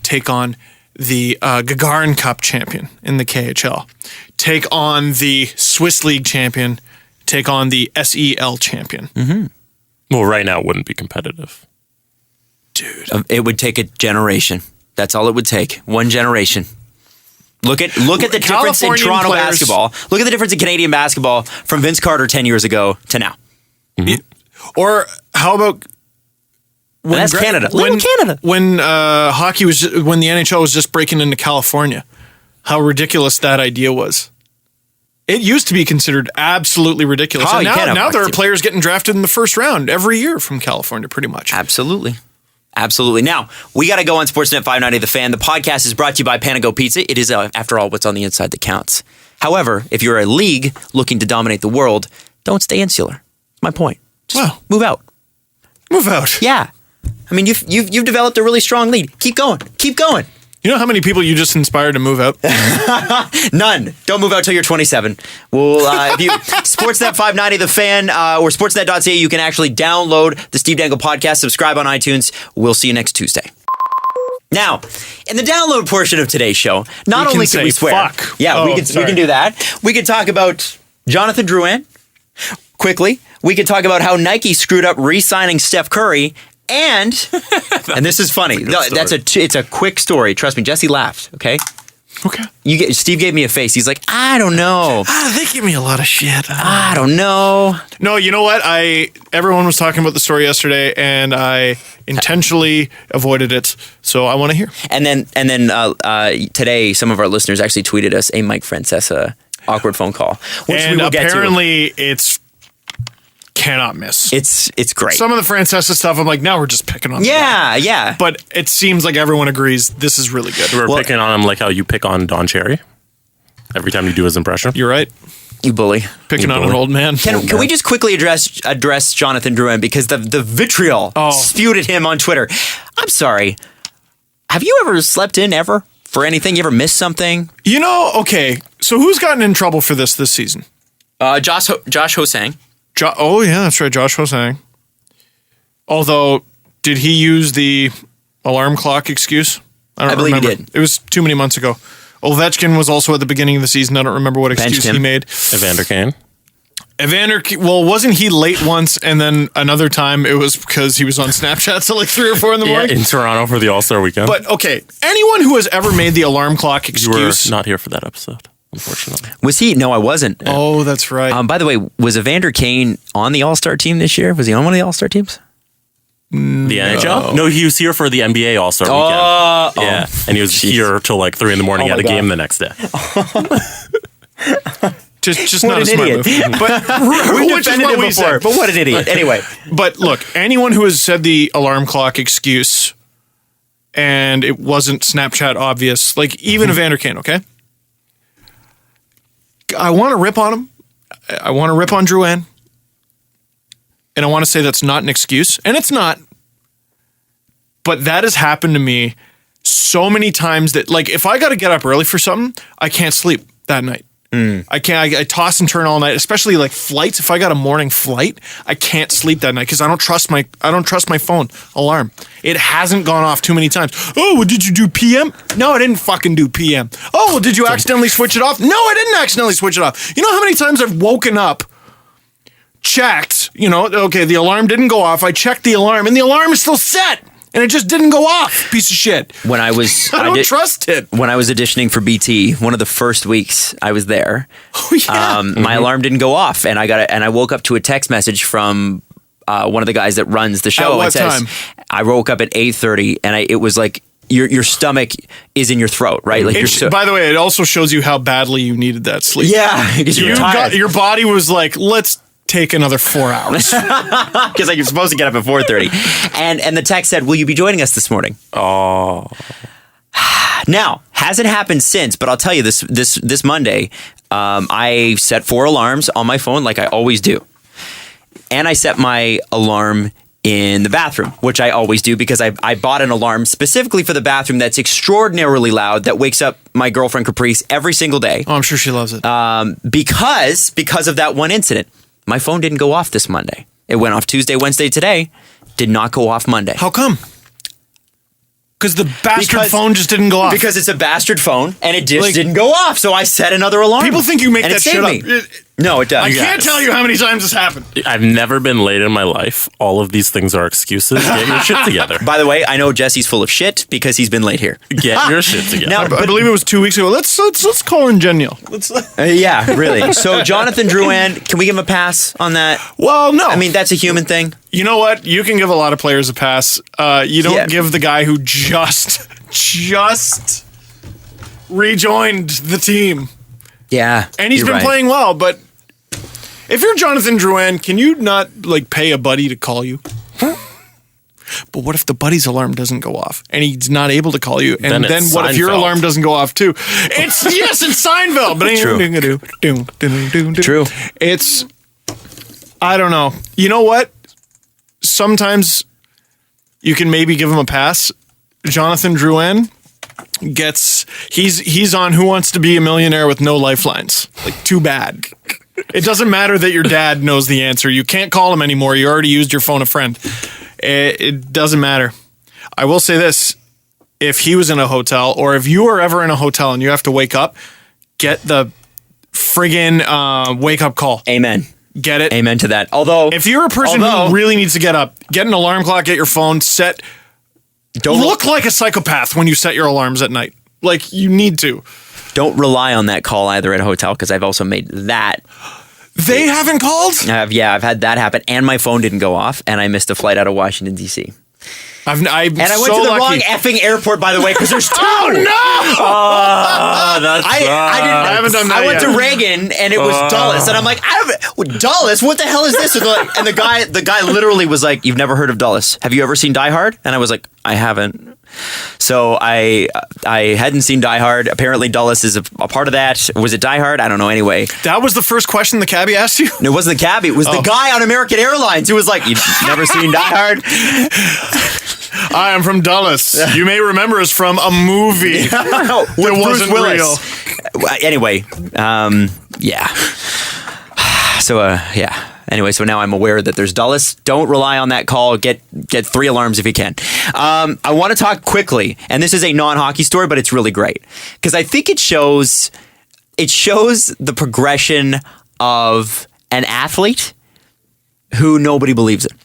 take on the Gagarin Cup champion in the KHL, take on the Swiss League champion, take on the SEL champion. Mm-hmm. Well, right now it wouldn't be competitive. Dude. It would take a generation. That's all it would take. One generation. Look at the difference in Toronto basketball. Look at the difference in Canadian basketball from Vince Carter 10 years ago to now. Mm-hmm. Or how about that's Canada. Canada. When hockey when the NHL was just breaking into California, how ridiculous that idea was. It used to be considered absolutely ridiculous. And now there are players getting drafted in the first round every year from California, pretty much. Absolutely. Now, we got to go on Sportsnet 590 The Fan. The podcast is brought to you by Panago Pizza. It is, after all, what's on the inside that counts. However, if you're a league looking to dominate the world, don't stay insular. My point. Just move out. Move out. Yeah. I mean, you've developed a really strong lead. Keep going. You know how many people you just inspired to move out? None. Don't move out till you're 27. Well, if you Sportsnet 590 The Fan or Sportsnet.ca, you can actually download the Steve Dangle podcast. Subscribe on iTunes. We'll see you next Tuesday. Now, in the download portion of today's show, not only can we swear, fuck. We can do that. We can talk about Jonathan Drouin quickly. We can talk about how Nike screwed up re-signing Steph Curry. And this is funny. It's a quick story. Trust me. Jesse laughed. Okay. Steve gave me a face. He's like, I don't know. They give me a lot of shit. I don't know. No, you know what? Everyone was talking about the story yesterday, and I intentionally avoided it. So I want to hear. And then today, some of our listeners actually tweeted us a Mike Francesca awkward phone call, which and we will get to. Apparently, it's cannot miss. It's great. Some of the Francesca stuff, I'm like, now we're just picking on. Yeah. But it seems like everyone agrees this is really good. We're picking on him like how you pick on Don Cherry every time you do his impression. You're right. You bully. Picking on an old man. Can we just quickly address Jonathan Drouin because the vitriol spewed at him on Twitter. I'm sorry. Have you ever slept in ever for anything? You ever missed something? Okay. So who's gotten in trouble for this season? Josh Hosang. Oh, yeah, that's right. Josh Hosang. Although, did he use the alarm clock excuse? I believe remember. He did. It was too many months ago. Ovechkin was also at the beginning of the season. I don't remember what excuse he made. Evander Kane. Well, wasn't he late once and then another time it was because he was on Snapchat till like 3 or 4 in the morning? In Toronto for the All-Star weekend. But, okay, anyone who has ever made the alarm clock excuse... You were not here for that episode. Unfortunately. Was he? No, I wasn't. Oh, that's right. By the way, was Evander Kane on the All-Star team this year? Was he on one of the All-Star teams? The NHL? No, he was here for the NBA All-Star weekend. Yeah. And he was here till like 3 in the morning. He had a game the next day. Just not a smart move. But which is what we said. But what an idiot. Anyway. But look, anyone who has said the alarm clock excuse and it wasn't Snapchat obvious, like even Evander Kane, okay? I want to rip on him. I want to rip on Drouin. And I want to say that's not an excuse. And it's not. But that has happened to me so many times that, like, if I got to get up early for something, I can't sleep that night. I can't. I toss and turn all night, especially like flights. If I got a morning flight, I can't sleep that night because I don't trust my phone alarm. It hasn't gone off too many times. Oh, well, did you do PM? No, I didn't fucking do PM. Oh, well, did you accidentally switch it off? No, I didn't accidentally switch it off. You know how many times I've woken up, checked, okay, the alarm didn't go off. I checked the alarm and the alarm is still set. And it just didn't go off, piece of shit. When I don't trust it. When I was auditioning for BT, one of the first weeks I was there, my alarm didn't go off, and I woke up to a text message from one of the guys that runs the show. At what time? I woke up at 8:30, and it was like your stomach is in your throat, right? Like by the way, it also shows you how badly you needed that sleep. Yeah, because your body was like, let's take another 4 hours because you're supposed to get up at 4:30, and the text said, "Will you be joining us this morning?" Oh, Now, hasn't happened since, but I'll tell you this Monday, I set 4 alarms on my phone like I always do. And I set my alarm in the bathroom, which I always do because I bought an alarm specifically for the bathroom that's extraordinarily loud that wakes up my girlfriend Caprice every single day. Oh, I'm sure she loves it. Because of that one incident. My phone didn't go off this Monday. It went off Tuesday, Wednesday, today. Did not go off Monday. How come? Because the bastard phone just didn't go off. Because it's a bastard phone, and it just didn't go off. So I set another alarm. People think you make that shit up. No, it does. I can't tell you how many times this happened. I've never been late in my life. All of these things are excuses. Get your shit together. By the way, I know Jesse's full of shit because he's been late here. Get your shit together. Now, I believe it was 2 weeks ago. Let's call in Genial. Yeah, really. So Jonathan Drouin, can we give him a pass on that? Well, no. I mean, that's a human thing. You know what? You can give a lot of players a pass. You don't give the guy who just rejoined the team. Yeah. And he's been playing well, but if you're Jonathan Drouin, can you not pay a buddy to call you? But what if the buddy's alarm doesn't go off and he's not able to call you? And then what if your alarm doesn't go off too? It's Seinfeld, but True. It's I don't know. You know what? Sometimes you can maybe give him a pass. Jonathan Drouin he's on Who Wants to Be a Millionaire with no lifelines. Too bad. It doesn't matter that your dad knows the answer. You can't call him anymore. You already used your phone a friend. It doesn't matter. I will say this. If he was in a hotel, or if you are ever in a hotel and you have to wake up, get the friggin' wake-up call. Amen. Get it? Amen to that. Although, if you're a person who really needs to get up, get an alarm clock, get your phone set. Don't look like a psychopath when you set your alarms at night. You need to. Don't rely on that call either at a hotel, because I've also made that. They haven't called? I've had that happen, and my phone didn't go off, and I missed a flight out of Washington, D.C. I went to the wrong effing airport, by the way, because there's 2. Oh, no! That's I haven't done that I went to Reagan, and it was Dulles, and I'm like, Dulles? What the hell is this? And the guy literally was like, "You've never heard of Dulles? Have you ever seen Die Hard?" And I was like, "I haven't." So I hadn't seen Die Hard. Apparently Dulles is a part of that. Was it Die Hard? I don't know. Anyway, that was the first question the cabbie asked you? No, it wasn't the cabbie. It was the guy on American Airlines who was like, "You've never seen Die Hard?" I am from Dulles. Yeah. You may remember us from a movie that wasn't real. Anyway, yeah. So, yeah. Anyway, so now I'm aware that there's Dulles. Don't rely on that call. Get 3 alarms if you can. I want to talk quickly, and this is a non-hockey story, but it's really great because I think it shows the progression of an athlete who nobody believes in.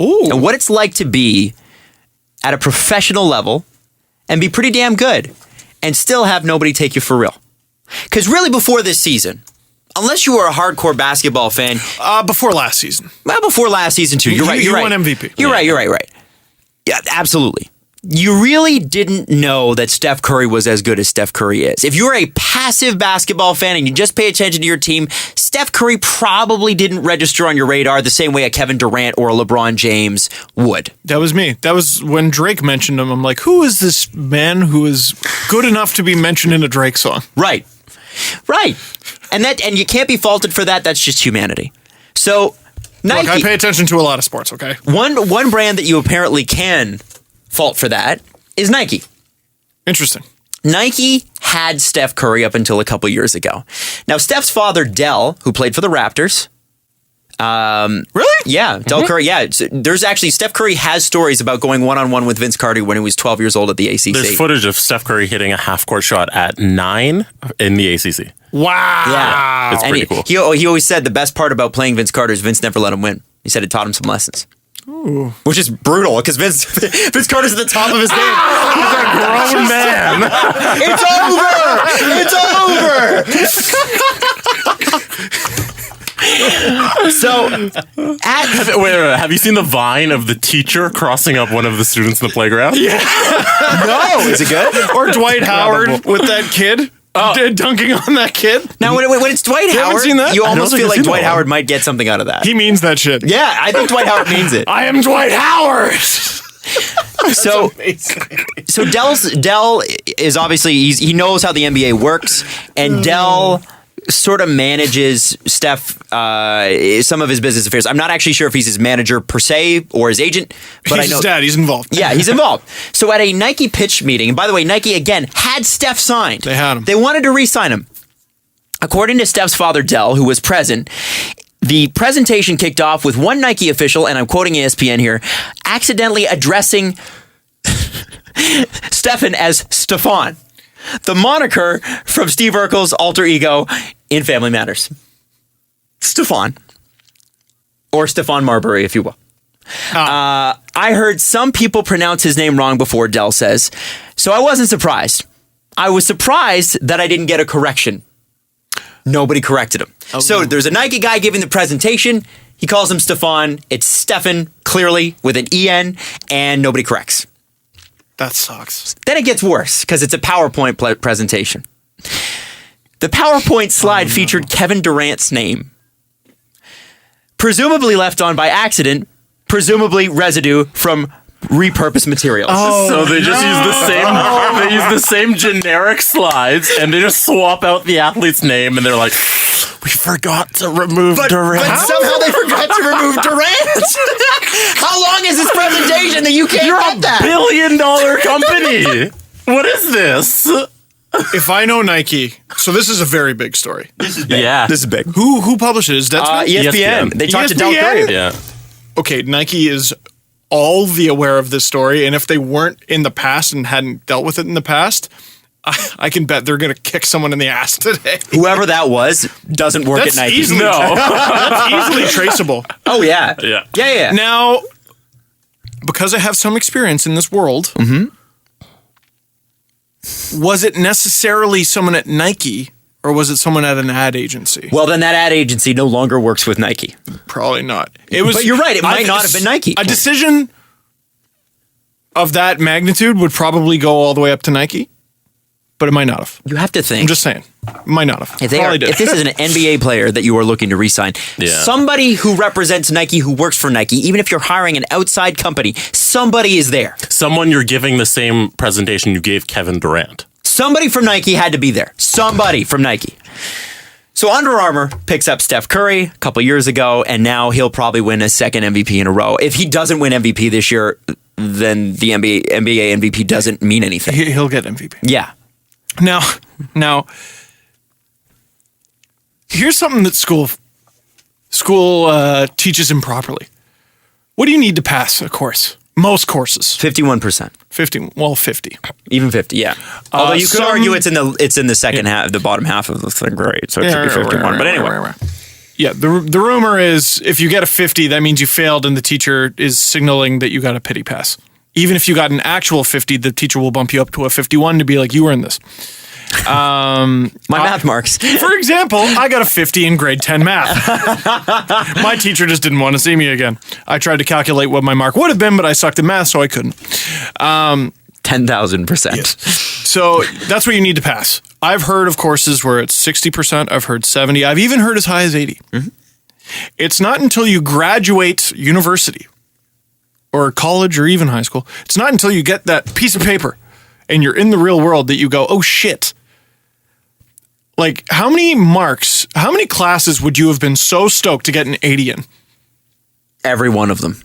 Ooh. And what it's like to be at a professional level and be pretty damn good and still have nobody take you for real. Because really before this season, unless you were a hardcore basketball fan. Before last season. Well, before last season too. You're right. You won MVP. You're right. Yeah, absolutely. You really didn't know that Steph Curry was as good as Steph Curry is. If you're a passive basketball fan and you just pay attention to your team, Steph Curry probably didn't register on your radar the same way a Kevin Durant or a LeBron James would. That was me. That was when Drake mentioned him. I'm like, who is this man who is good enough to be mentioned in a Drake song? Right. And you can't be faulted for that. That's just humanity. So Nike. Look, I pay attention to a lot of sports, okay? One brand that you apparently can fault for that is Nike. Interesting. Nike had Steph Curry up until a couple years ago. Now, Steph's father, Dell, who played for the Raptors. Really? Yeah, Del Curry. Yeah, there's actually Steph Curry has stories about going one-on-one with Vince Carter when he was 12 years old at the ACC. There's footage of Steph Curry hitting a half-court shot at 9 in the ACC. Wow. Yeah, it's pretty cool. He always said the best part about playing Vince Carter is Vince never let him win. He said it taught him some lessons. Ooh. Which is brutal because Vince Carter's at the top of his game. He's a grown man. It's over. So, have you seen the Vine of the teacher crossing up one of the students in the playground? Yeah. No, is it good? Or Dwight Howard with that kid. Dunking on that kid. Now, when it's Dwight Howard, you almost feel like Dwight Howard might get something out of that. He means that shit. Yeah, I think Dwight Howard means it. I am Dwight Howard. So Dell is obviously he knows how the NBA works, and Dell sort of manages Steph some of his business affairs. I'm not actually sure if he's his manager per se or his agent, but He's I know his dad. He's involved. Yeah, he's involved. So at a Nike pitch meeting, and by the way, Nike again had Steph signed. They had him. They wanted to re-sign him. According to Steph's father, Dell, who was present, the presentation kicked off with one Nike official, and I'm quoting ESPN here, accidentally addressing Stefan as Stefan, the moniker from Steve Urkel's alter ego in Family Matters. Stefan. Or Stefan Marbury, if you will. I heard some people pronounce his name wrong before, Dell says, so I wasn't surprised. I was surprised that I didn't get a correction. Nobody corrected him. Oh. So there's a Nike guy giving the presentation. He calls him Stefan. It's Stefan, clearly, with an E-N, and nobody corrects. That sucks. Then it gets worse, because it's a PowerPoint presentation. The PowerPoint slide featured Kevin Durant's name. Presumably left on by accident, presumably residue from repurposed materials. So they just use the same. They use the same generic slides, and they just swap out the athlete's name, and they're like, "We forgot to remove Durant." But somehow they forgot to remove Durant. How long is this presentation that you can't get that? $1 billion company. What is this? If I know Nike, so this is a very big story. This is big. Yeah, This is big. Who publishes? That's ESPN. They talked to Del ESPN? Curry. yeah. Okay, Nike is all the aware of this story, and if they weren't in the past and hadn't dealt with it in the past, I can bet they're going to kick someone in the ass today. Whoever that was doesn't work That's at Nike. easily that's easily traceable. Oh, yeah. Yeah. Now, because I have some experience in this world, was it necessarily someone at Nike, or was it someone at an ad agency? Well, then that ad agency no longer works with Nike. Probably not. It was. But you're right. It might not have been Nike. A decision of that magnitude would probably go all the way up to Nike, but it might not have. You have to think. I'm just saying. It might not have. If this is an NBA player that you are looking to re-sign, somebody who represents Nike, who works for Nike, even if you're hiring an outside company, somebody is there. Someone you're giving the same presentation you gave Kevin Durant. Somebody from Nike had to be there. Somebody from Nike. So Under Armour picks up Steph Curry a couple years ago, and now he'll probably win a second MVP in a row. If he doesn't win MVP this year, then the NBA MVP doesn't mean anything. He'll get MVP. Yeah. Now, here's something that school teaches improperly. What do you need to pass a course? Most courses. 51%. 50. Even 50, yeah. Although you could some- argue it's in the second half, the bottom half of the thing grade, so it should be 51. But anyway. Yeah, the rumor is if you get a 50, that means you failed, and the teacher is signaling that you got a pity pass. Even if you got an actual 50, the teacher will bump you up to a 51 to be like, you earned this. My math marks. For example, I got a 50 in grade 10 math. My teacher just didn't want to see me again. I tried to calculate what my mark would have been, but I sucked at math, so I couldn't. 10,000%. Yes. So that's what you need to pass. I've heard of courses where it's 60%. I've heard 70. I've even heard as high as 80. Mm-hmm. It's not until you graduate university or college or even high school. It's not until you get that piece of paper and you're in the real world that you go, oh shit. Like, how many classes would you have been so stoked to get an 80 in? Every one of them.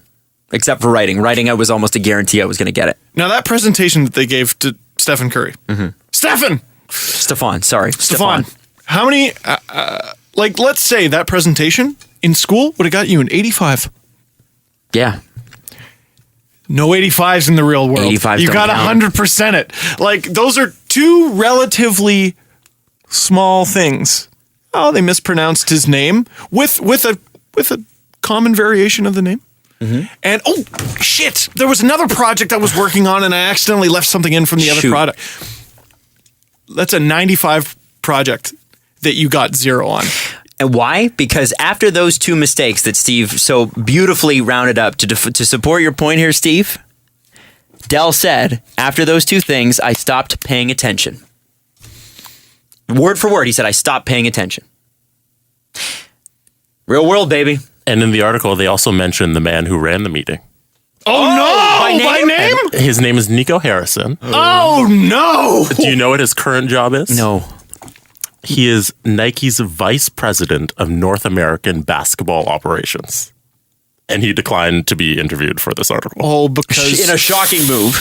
Except for writing. Writing, I was almost a guarantee I was going to get it. Now, that presentation that they gave to Stephen Curry. Mm-hmm. Stefan, how many, let's say that presentation in school would have got you an 85. Yeah. No 85s in the real world. 85s you got 100% it. Like, those are two relatively small things. Oh, they mispronounced his name with a common variation of the name. Mm-hmm. And oh shit, there was another project I was working on and I accidentally left something in from the other product. That's a 95 project that you got 0 on. And why? Because after those two mistakes that Steve so beautifully rounded up to support your point here, Steve, Dell said, after those two things, I stopped paying attention. Word for word, he said, I stopped paying attention. Real world, baby. And in the article, they also mentioned the man who ran the meeting. Oh, no! By name? And his name is Nico Harrison. Oh, no! Do you know what his current job is? No. He is Nike's vice president of North American basketball operations. And he declined to be interviewed for this article. Oh, because... In a shocking move.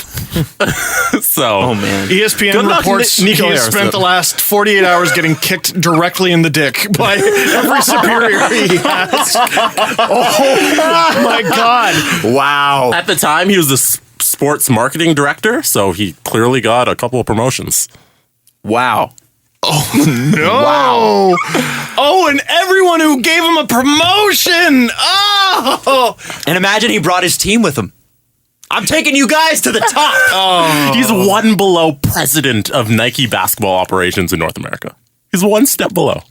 So, Oh, man. ESPN Good luck, reports Nico he has Harrison. spent the last 48 hours getting kicked directly in the dick by every superior he has. Oh, my God. Wow. at the time, he was the sports marketing director, so he clearly got a couple of promotions. Wow. No. Wow. Oh, and everyone who gave him a promotion. Oh. And imagine he brought his team with him. I'm taking you guys to the top. He's one below president of Nike basketball operations in North America. He's one step below.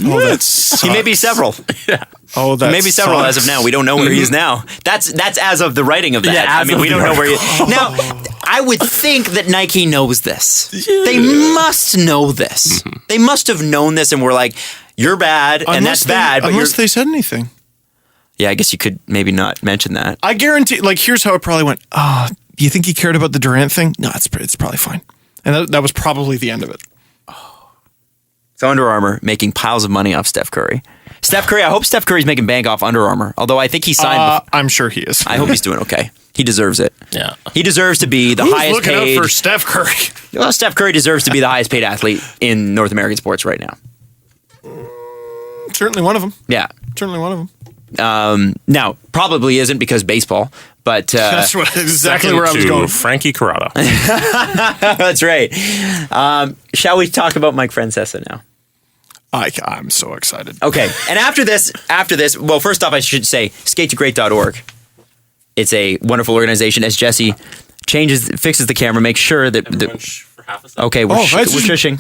Oh, that's... He may be several. Yeah. Oh, that's... Maybe several as of now. We don't know where he is now. That's as of the writing of that. Yeah, I mean, we don't know where he is. Now, I would think that Nike knows this. They must know this. They must have known this and were like, you're bad, and that's bad. But unless they said anything. Yeah, I guess you could maybe not mention that. I guarantee, like, here's how it probably went. Oh, do you think he cared about the Durant thing? No, it's probably fine. And that was probably the end of it. So Under Armour making piles of money off Steph Curry. Steph Curry, I hope Steph Curry's making bank off Under Armour. Although I think he signed. I'm sure he is. I hope he's doing okay. He deserves it. Yeah. He deserves to be the Who's highest looking paid. out for Steph Curry? Well, Steph Curry deserves to be the highest paid athlete in North American sports right now. Certainly one of them. Yeah. Certainly one of them. Now, probably isn't because baseball, but That's exactly Second where I was to going. Frankie Corrado. that's right. Shall we talk about Mike Francesca now? I'm so excited. Okay. And after this, well, first off, I should say skatetogreat.org. It's a wonderful organization. As Jesse fixes the camera, makes sure that. Okay, we're shushing.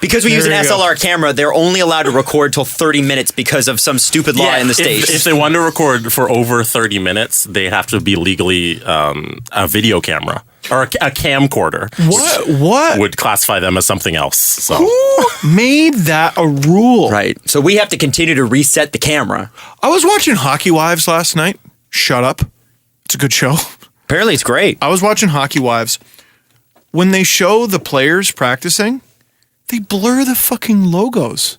Because we use an There you go. SLR camera, they're only allowed to record till 30 minutes because of some stupid law in the States. If they want to record for over 30 minutes, they have to be legally a video camera or a camcorder. What? Would classify them as something else. So Who made that a rule? Right. So we have to continue to reset the camera. I was watching Hockey Wives last night. Shut up. It's a good show. Apparently it's great. I was watching Hockey Wives. When they show the players practicing, they blur the fucking logos.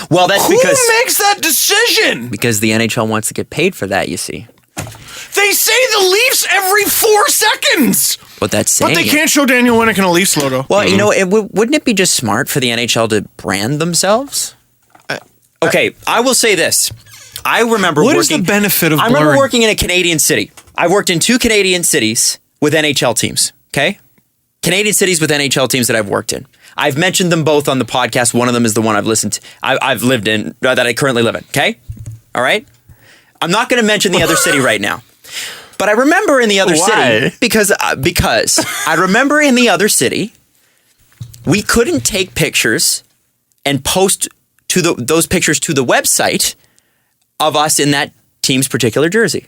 Well, that's Who because makes that decision? the NHL wants to get paid for that, you see. They say the Leafs every 4 seconds. What that's saying. But they can't show Daniel Winnick in a Leafs logo. Well, you know, wouldn't it be just smart for the NHL to brand themselves? Okay, I will say this. I remember What working... is the benefit of I remember blurring? working in a Canadian city. I worked in 2 Canadian cities with NHL teams, okay? Canadian cities with NHL teams that I've worked in. I've mentioned them both on the podcast. One of them is the one I've listened to. I've lived in, that I currently live in, okay? All right? I'm not going to mention the other city right now. But I remember in the other city, because I remember in the other city, we couldn't take pictures and post to those pictures to the website of us in that team's particular jersey.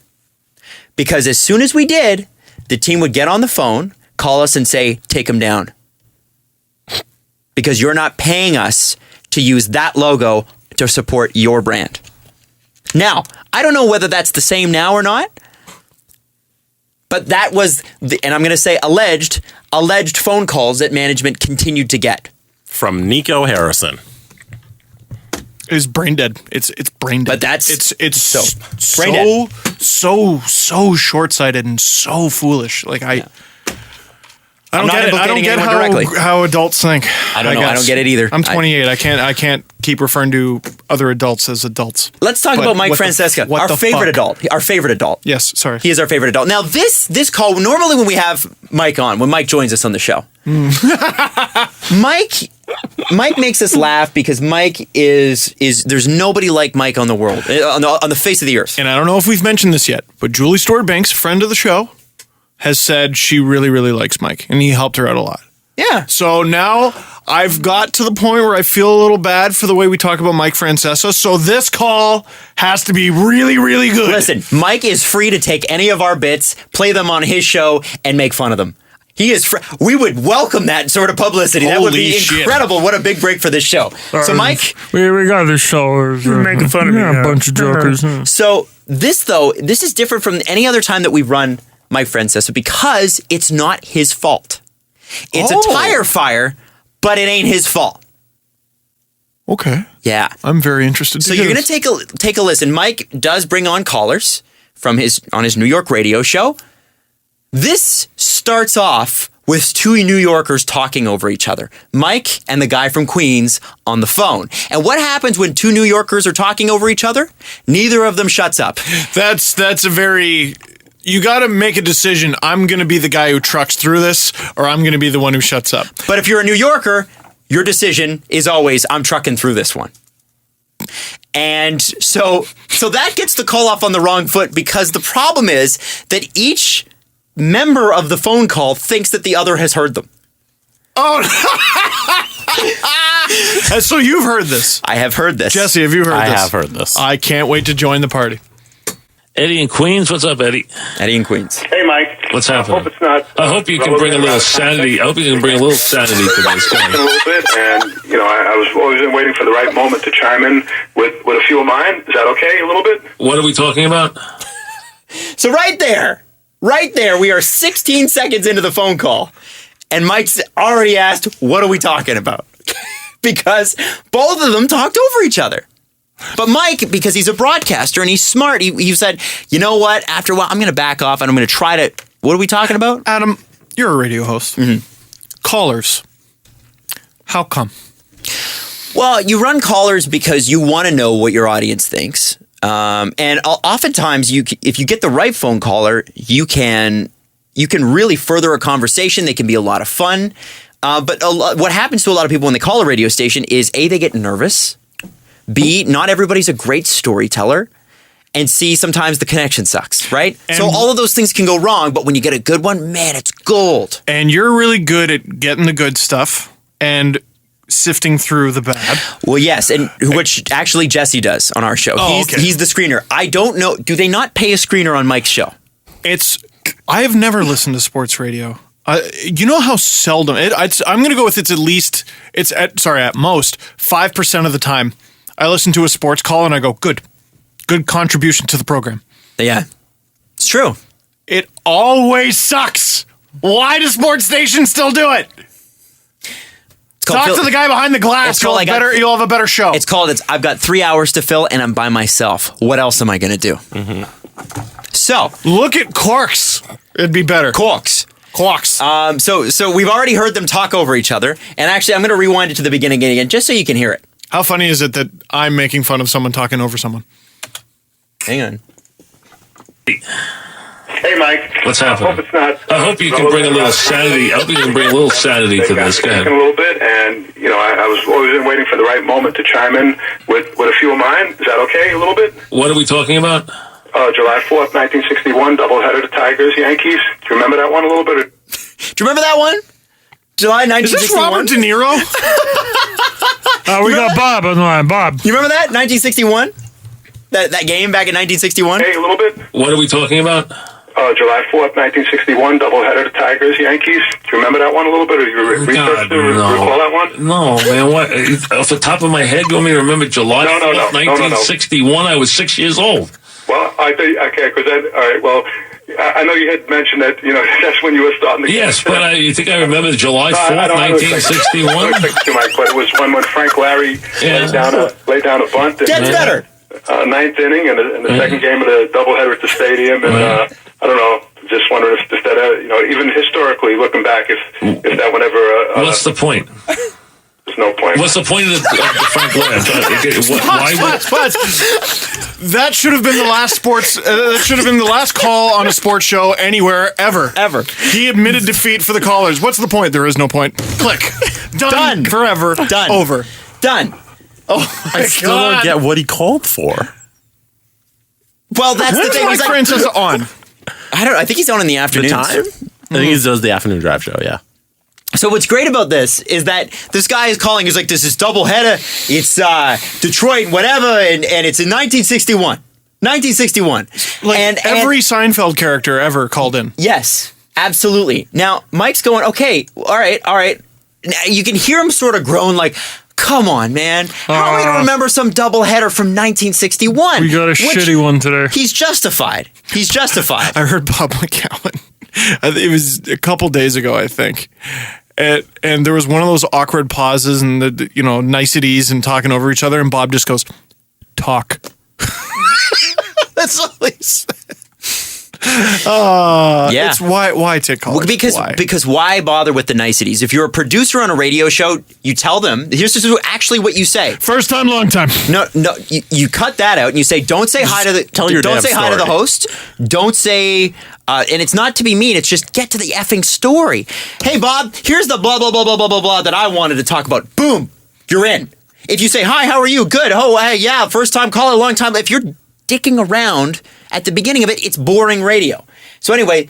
Because as soon as we did, the team would get on the phone, call us and say, take them down. Because you're not paying us to use that logo to support your brand. Now, I don't know whether that's the same now or not, but that was, and I'm going to say alleged phone calls that management continued to get. from Nico Harrison. It's brain dead. It's brain dead. But that's it's so brain dead. so short-sighted and so foolish. Like I don't not get it. I don't implicating get anyone directly. how adults think. I don't know. I don't get it either. I'm 28. I can't keep referring to other adults as adults. Let's talk But about Mike what the- Francesca, what our the favorite fuck? adult. Our favorite adult. Yes, sorry. He is our favorite adult. Now, this call, normally when we have Mike on, when Mike joins us on the show, Mike makes us laugh because Mike is there's nobody like Mike on the world, on the face of the earth. And I don't know if we've mentioned this yet, but Julie Stewart-Banks, friend of the show, has said she really, really likes Mike, and he helped her out a lot. Yeah. So now I've got to the point where I feel a little bad for the way we talk about Mike Francesca. So this call has to be really, really good. Listen, Mike is free to take any of our bits, play them on his show, and make fun of them. He is. We would welcome that sort of publicity. That would be Holy shit. incredible. What a big break for this show. So, Mike. We got this show. Making fun of me. A bunch of jokers. So this is different from any other time that we've run Mike Francesca because it's not his fault. It's a tire fire, but it ain't his fault. Okay. Yeah. I'm very interested. So you're going to take a listen. Mike does bring on callers on his New York radio show. This starts off with two New Yorkers talking over each other. Mike and the guy from Queens on the phone. And what happens when two New Yorkers are talking over each other? Neither of them shuts up. That's a very... You got to make a decision. I'm going to be the guy who trucks through this, or I'm going to be the one who shuts up. But if you're a New Yorker, your decision is always, I'm trucking through this one. And so that gets the call off on the wrong foot because the problem is that each member of the phone call thinks that the other has heard them. Oh, so you've heard this. I have heard this. Jesse, have you heard this? I have heard this. I can't wait to join the party. Eddie in Queens, what's up, Eddie? Eddie in Queens. Hey, Mike. What's happening? I hope you can bring a little sanity. I hope you can bring a little sanity to this. A little bit, and I was always waiting for the right moment to chime in with a few of mine. Is that okay? A little bit. What are we talking about? So right there, we are 16 seconds into the phone call, and Mike's already asked, "What are we talking about?" Because both of them talked over each other. But Mike, because he's a broadcaster and he's smart, he said, you know what? After a while, I'm going to back off and I'm going to try to... What are we talking about? Adam, you're a radio host. Mm-hmm. Callers. How come? Well, you run callers because you want to know what your audience thinks. And oftentimes, if you get the right phone caller, you can really further a conversation. They can be a lot of fun. But what happens to a lot of people when they call a radio station is, A, they get nervous. B, not everybody's a great storyteller. And C, sometimes the connection sucks, right? And so all of those things can go wrong, but when you get a good one, man, it's gold. And you're really good at getting the good stuff and sifting through the bad. Well, yes, and which actually Jesse does on our show. He's the screener. I don't know, do they not pay a screener on Mike's show? I have never listened to sports radio. You know how seldom, I'm going to go with at most 5% of the time. I listen to a sports call and I go, good contribution to the program. Yeah, it's true. It always sucks. Why do sports stations still do it? Talk to the guy behind the glass. You'll have a better show. I've got 3 hours to fill and I'm by myself. What else am I going to do? Mm-hmm. So look at Corks. It'd be better. Corks. So we've already heard them talk over each other. And actually, I'm going to rewind it to the beginning again, just so you can hear it. How funny is it that I'm making fun of someone talking over someone? Hang on. Hey, Mike. What's happening? I hope you can bring a little sanity. I hope you can bring a little sanity to this. Go ahead. A little bit, and I was always waiting for the right moment to chime in with a few of mine. Is that okay? A little bit. What are we talking about? July 4th, 1961, doubleheader to Tigers, Yankees. Do you remember that one a little bit? Do you remember that one? July 1961. Is this Robert De Niro? We got Bob on the line. Bob. You remember that? 1961? That game back in 1961? Hey, a little bit. What are we talking about? July 4th, 1961, doubleheader to Tigers, Yankees. Do you remember that one a little bit? Or you recall that one? No, man. What? Off the top of my head, you want me to remember July 4th, 1961? I was 6 years old. Well, I think, okay, because all right, well, I know you had mentioned that, that's when you were starting the game. Yes, but you think I remember July 4th, 1961? But it was when Frank Larry laid down a bunt. Gets better. Ninth inning and the second game of the doubleheader at the stadium. And I don't know, just wondering if that, even historically, looking back, if that would ever... What's the point? There's no point. What's the point of the Frank Larry? That should have been the last that should have been the last call on a sports show anywhere ever. He admitted defeat for the callers. What's the point? There is no point. Click. Done. Forever. Done. Over. Done. Oh my I still don't get what he called for. Well, that's the thing. Mike Francesca on. I think he's on in the afternoon. I think he does the afternoon drive show, yeah. So what's great about this is that this guy is calling. He's like, this is doubleheader. It's Detroit, whatever, and it's in 1961. 1961. Like every Seinfeld character ever called in. Yes, absolutely. Now, Mike's going, okay, all right. Now, you can hear him sort of groan like, Come on, man. How am I going to remember some doubleheader from 1961? We got a shitty one today. He's justified. He's justified. I heard Bob McCowan. It was a couple days ago, I think. And there was one of those awkward pauses and the niceties and talking over each other. And Bob just goes, talk. That's all he said. It's why take college? Because why bother with the niceties? If you're a producer on a radio show, you tell them, here's just actually what you say. First time, long time. No, you cut that out and you say, don't say hi to the hi to the host. Don't say and it's not to be mean, it's just get to the effing story. Hey Bob, here's the blah blah blah blah blah blah blah that I wanted to talk about. Boom, you're in. If you say, hi, how are you? Good. Oh, hey, yeah, first time caller, long time. If you're dicking around at the beginning of it, it's boring radio. So anyway,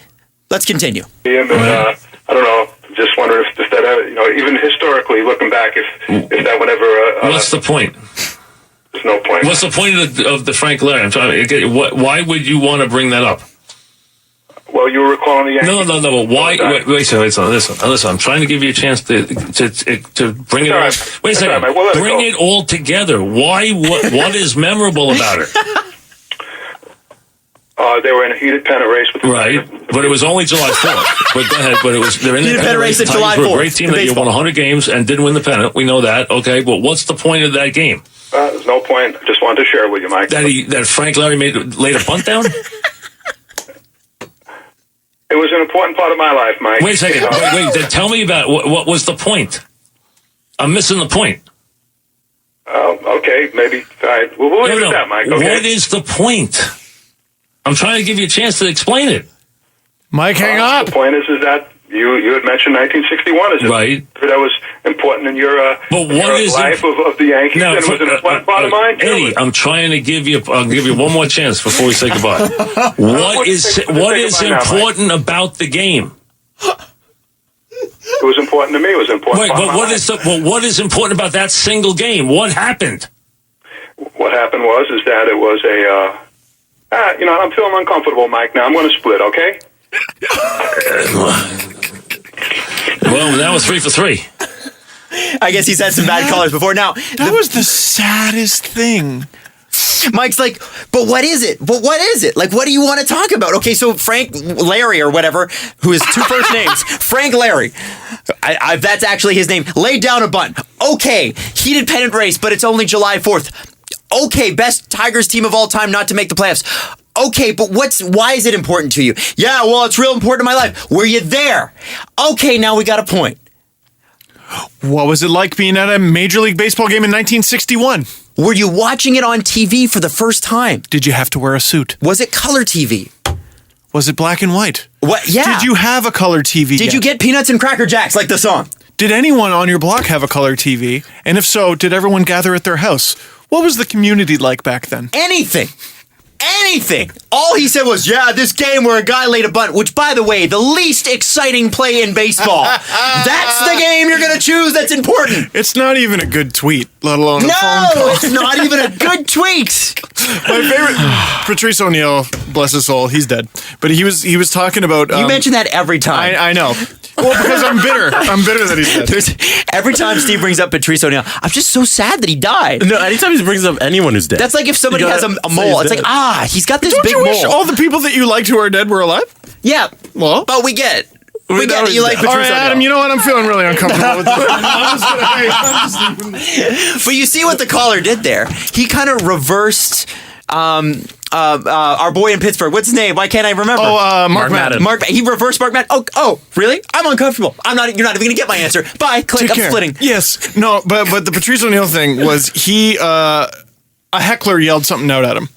let's continue. And I don't know, just wondering if that, even historically looking back, if that would ever. What's the point? There's no point. What's the point of the Frank Larry? I'm trying to get. Why would you want to bring that up? Well, you were recalling the Yankees. No. Why? Wait. Listen. I'm trying to give you a chance to bring it all. Wait a second. Bring it all together. Why? What is memorable about it? They were in a heated pennant race with the right, but it was only July 4th. But go ahead. But they're in the pennant race at July 4th. They were a great team that won 100 games and didn't win the pennant. We know that. Okay, but what's the point of that game? There's no point. I just wanted to share with you, Mike. That Frank Larry laid a bunt down. It was an important part of my life, Mike. Wait a second. Wait. Then tell me about what was the point? I'm missing the point. Okay, maybe. All right. Well, we'll leave it at that, Mike. Okay. What is the point? I'm trying to give you a chance to explain it. Mike, hang up. The point is that you had mentioned 1961 as right. That was important in your life of the Yankees, now, and it was an important part of mine too. Eddie, I'm trying to give you. I'll give you one more chance before we say goodbye. What is important about the game? It was important to me. It was important. Right, but what is important about that single game? What happened? What happened was that it was I'm feeling uncomfortable, Mike. Now I'm going to split. Okay. Well, that was 3 for 3. I guess he's had some bad callers before. Now that was the saddest thing. Mike's like, but what is it? But what is it? Like, what do you want to talk about? Okay, so Frank Larry or whatever, who has two first names, Frank Larry. That's actually his name. Laid down a bunt. Okay, heated pennant race, but it's only July 4th. Okay, best Tigers team of all time not to make the playoffs. Okay, but why is it important to you? Yeah, well, it's real important in my life. Were you there? Okay, now we got a point. What was it like being at a Major League Baseball game in 1961? Were you watching it on TV for the first time? Did you have to wear a suit? Was it color TV? Was it black and white? What? Yeah. Did you have a color TV? Did you get Peanuts and Cracker Jacks like the song? Did anyone on your block have a color TV? And if so, did everyone gather at their house? What was the community like back then? Anything. All he said was, yeah, this game where a guy laid a bunt, which, by the way, the least exciting play in baseball. That's the game you're going to choose that's important. It's not even a good tweet, let alone a phone call. No, it's not even a good tweet. My favorite, Patrice O'Neill, bless his soul, he's dead. But he was talking about... you mention that every time. I know. Well, because I'm bitter. I'm bitter that he's dead. Every time Steve brings up Patrice O'Neill, I'm just so sad that he died. No, anytime he brings up anyone who's dead. That's like if somebody has a mole. It's like, he's got this big mole. Don't you wish all the people that you liked who are dead were alive? Yeah. Well, but we get it. We get that you like Patrice O'Neill. All right, Adam, you know what? I'm feeling really uncomfortable with this. But you see what the caller did there? He kind of reversed... our boy in Pittsburgh. What's his name? Why can't I remember? Mark Madden. He reversed Mark Madden. Oh, really? I'm uncomfortable. You're not even going to get my answer. Bye. Click. I'm splitting. Yes. No, but the Patrice O'Neill thing was a heckler yelled something out at him.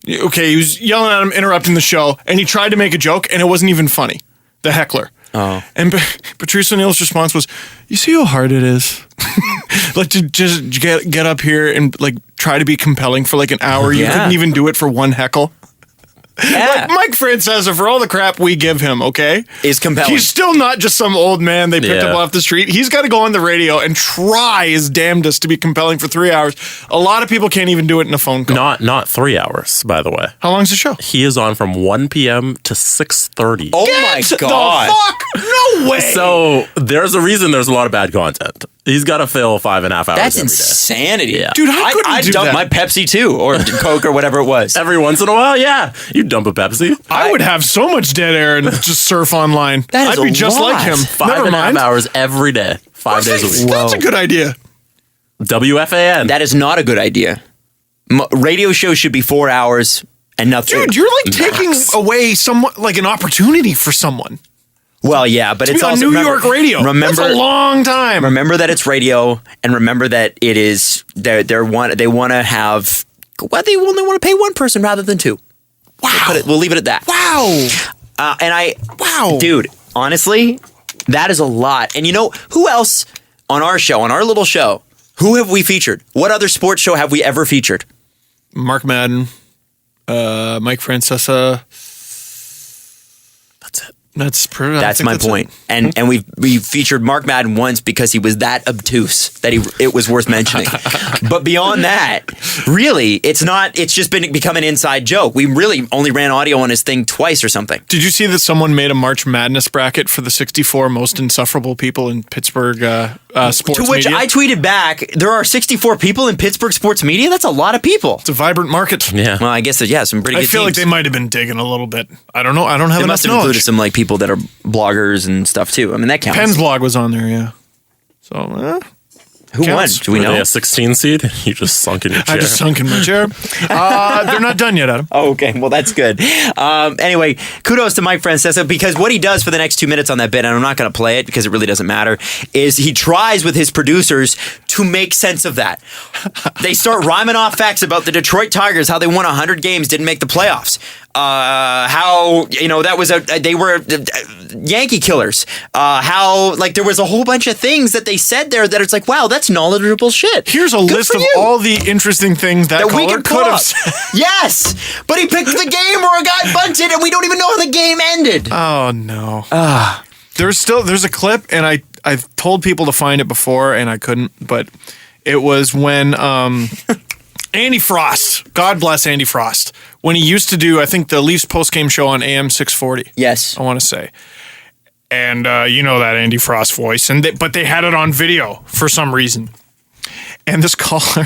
Okay, he was yelling at him, interrupting the show, and he tried to make a joke, and it wasn't even funny. The heckler. Oh. And Patrice O'Neill's response was, "You see how hard it is? Like to just get up here and like try to be compelling for like an hour. You couldn't even do it for one heckle." Yeah. Like Mike Francesca, for all the crap we give him, okay? Is compelling. He's still not just some old man they picked up off the street. He's got to go on the radio and try his damnedest to be compelling for 3 hours. A lot of people can't even do it in a phone call. Not 3 hours, by the way. How long's the show? He is on from 1 p.m. to 6:30. Oh my God. The fuck? No way. So there's a reason there's a lot of bad content. He's got to fill 5.5 hours That's every day. insanity. Yeah. Dude, how could I'd you do dump that? my Pepsi too, or Coke or whatever it was. Every once in a while, yeah. You dump a Pepsi. I would have so much dead air and just surf online. That is I'd be a just lot. like him. 5.5 mind. hours every day. 5 days a week. That's a good idea. WFAN. That is not a good idea. Radio shows should be 4 hours and nothing. Dude, you're like taking away like an opportunity for someone. Well, yeah, but it's Be on also New York radio. Remember, That's a long time. remember that it's radio, and remember that it is. They want to have. Well, they only want to pay one person rather than two. Wow. We'll leave it at that. Wow. Wow. Dude, honestly, that is a lot. And you know who else on our show, on our little show? Who have we featured? What other sports show have we ever featured? Mark Madden, Mike Francesca. That's it. That's my point. And we featured Mark Madden once because he was that obtuse that it was worth mentioning. But beyond that, really, it's just become an inside joke. We really only ran audio on his thing twice or something. Did you see that someone made a March Madness bracket for the 64 most insufferable people in Pittsburgh sports To which media? I tweeted back, there are 64 people in Pittsburgh sports media? That's a lot of people. It's a vibrant market. Yeah. Well, I guess that, yeah, some pretty I good feel like teams. they might have been digging a little bit. I don't know. I don't have They enough must have knowledge. included some like people that are bloggers and stuff too. I mean, that counts. Penn's blog was on there, yeah. So, Who won? counts. Do we Were they know? a 16 seed? You just sunk in your chair. I just sunk in my chair. They're not done yet, Adam. Oh, okay. Well, that's good. Anyway, kudos to Mike Francesca because what he does for the next 2 minutes on that bit, and I'm not going to play it because it really doesn't matter, is he tries with his producers to make sense of that. They start rhyming off facts about the Detroit Tigers, how they won 100 games, didn't make the playoffs. How that was they were Yankee killers. How like there was a whole bunch of things that they said there that it's like, wow, that's knowledgeable shit. Here's a Good list for of you. all the interesting things that That we caller could could pull have up. said. Yes, but he picked the game where a guy bunted, and we don't even know how the game ended. Oh, no. There's a clip, and I've told people to find it before, and I couldn't, but it was when Andy Frost, God bless Andy Frost, when he used to do, I think, the Leafs postgame show on AM 640. Yes. I want to say. And you know that Andy Frost voice, but they had it on video for some reason. And this caller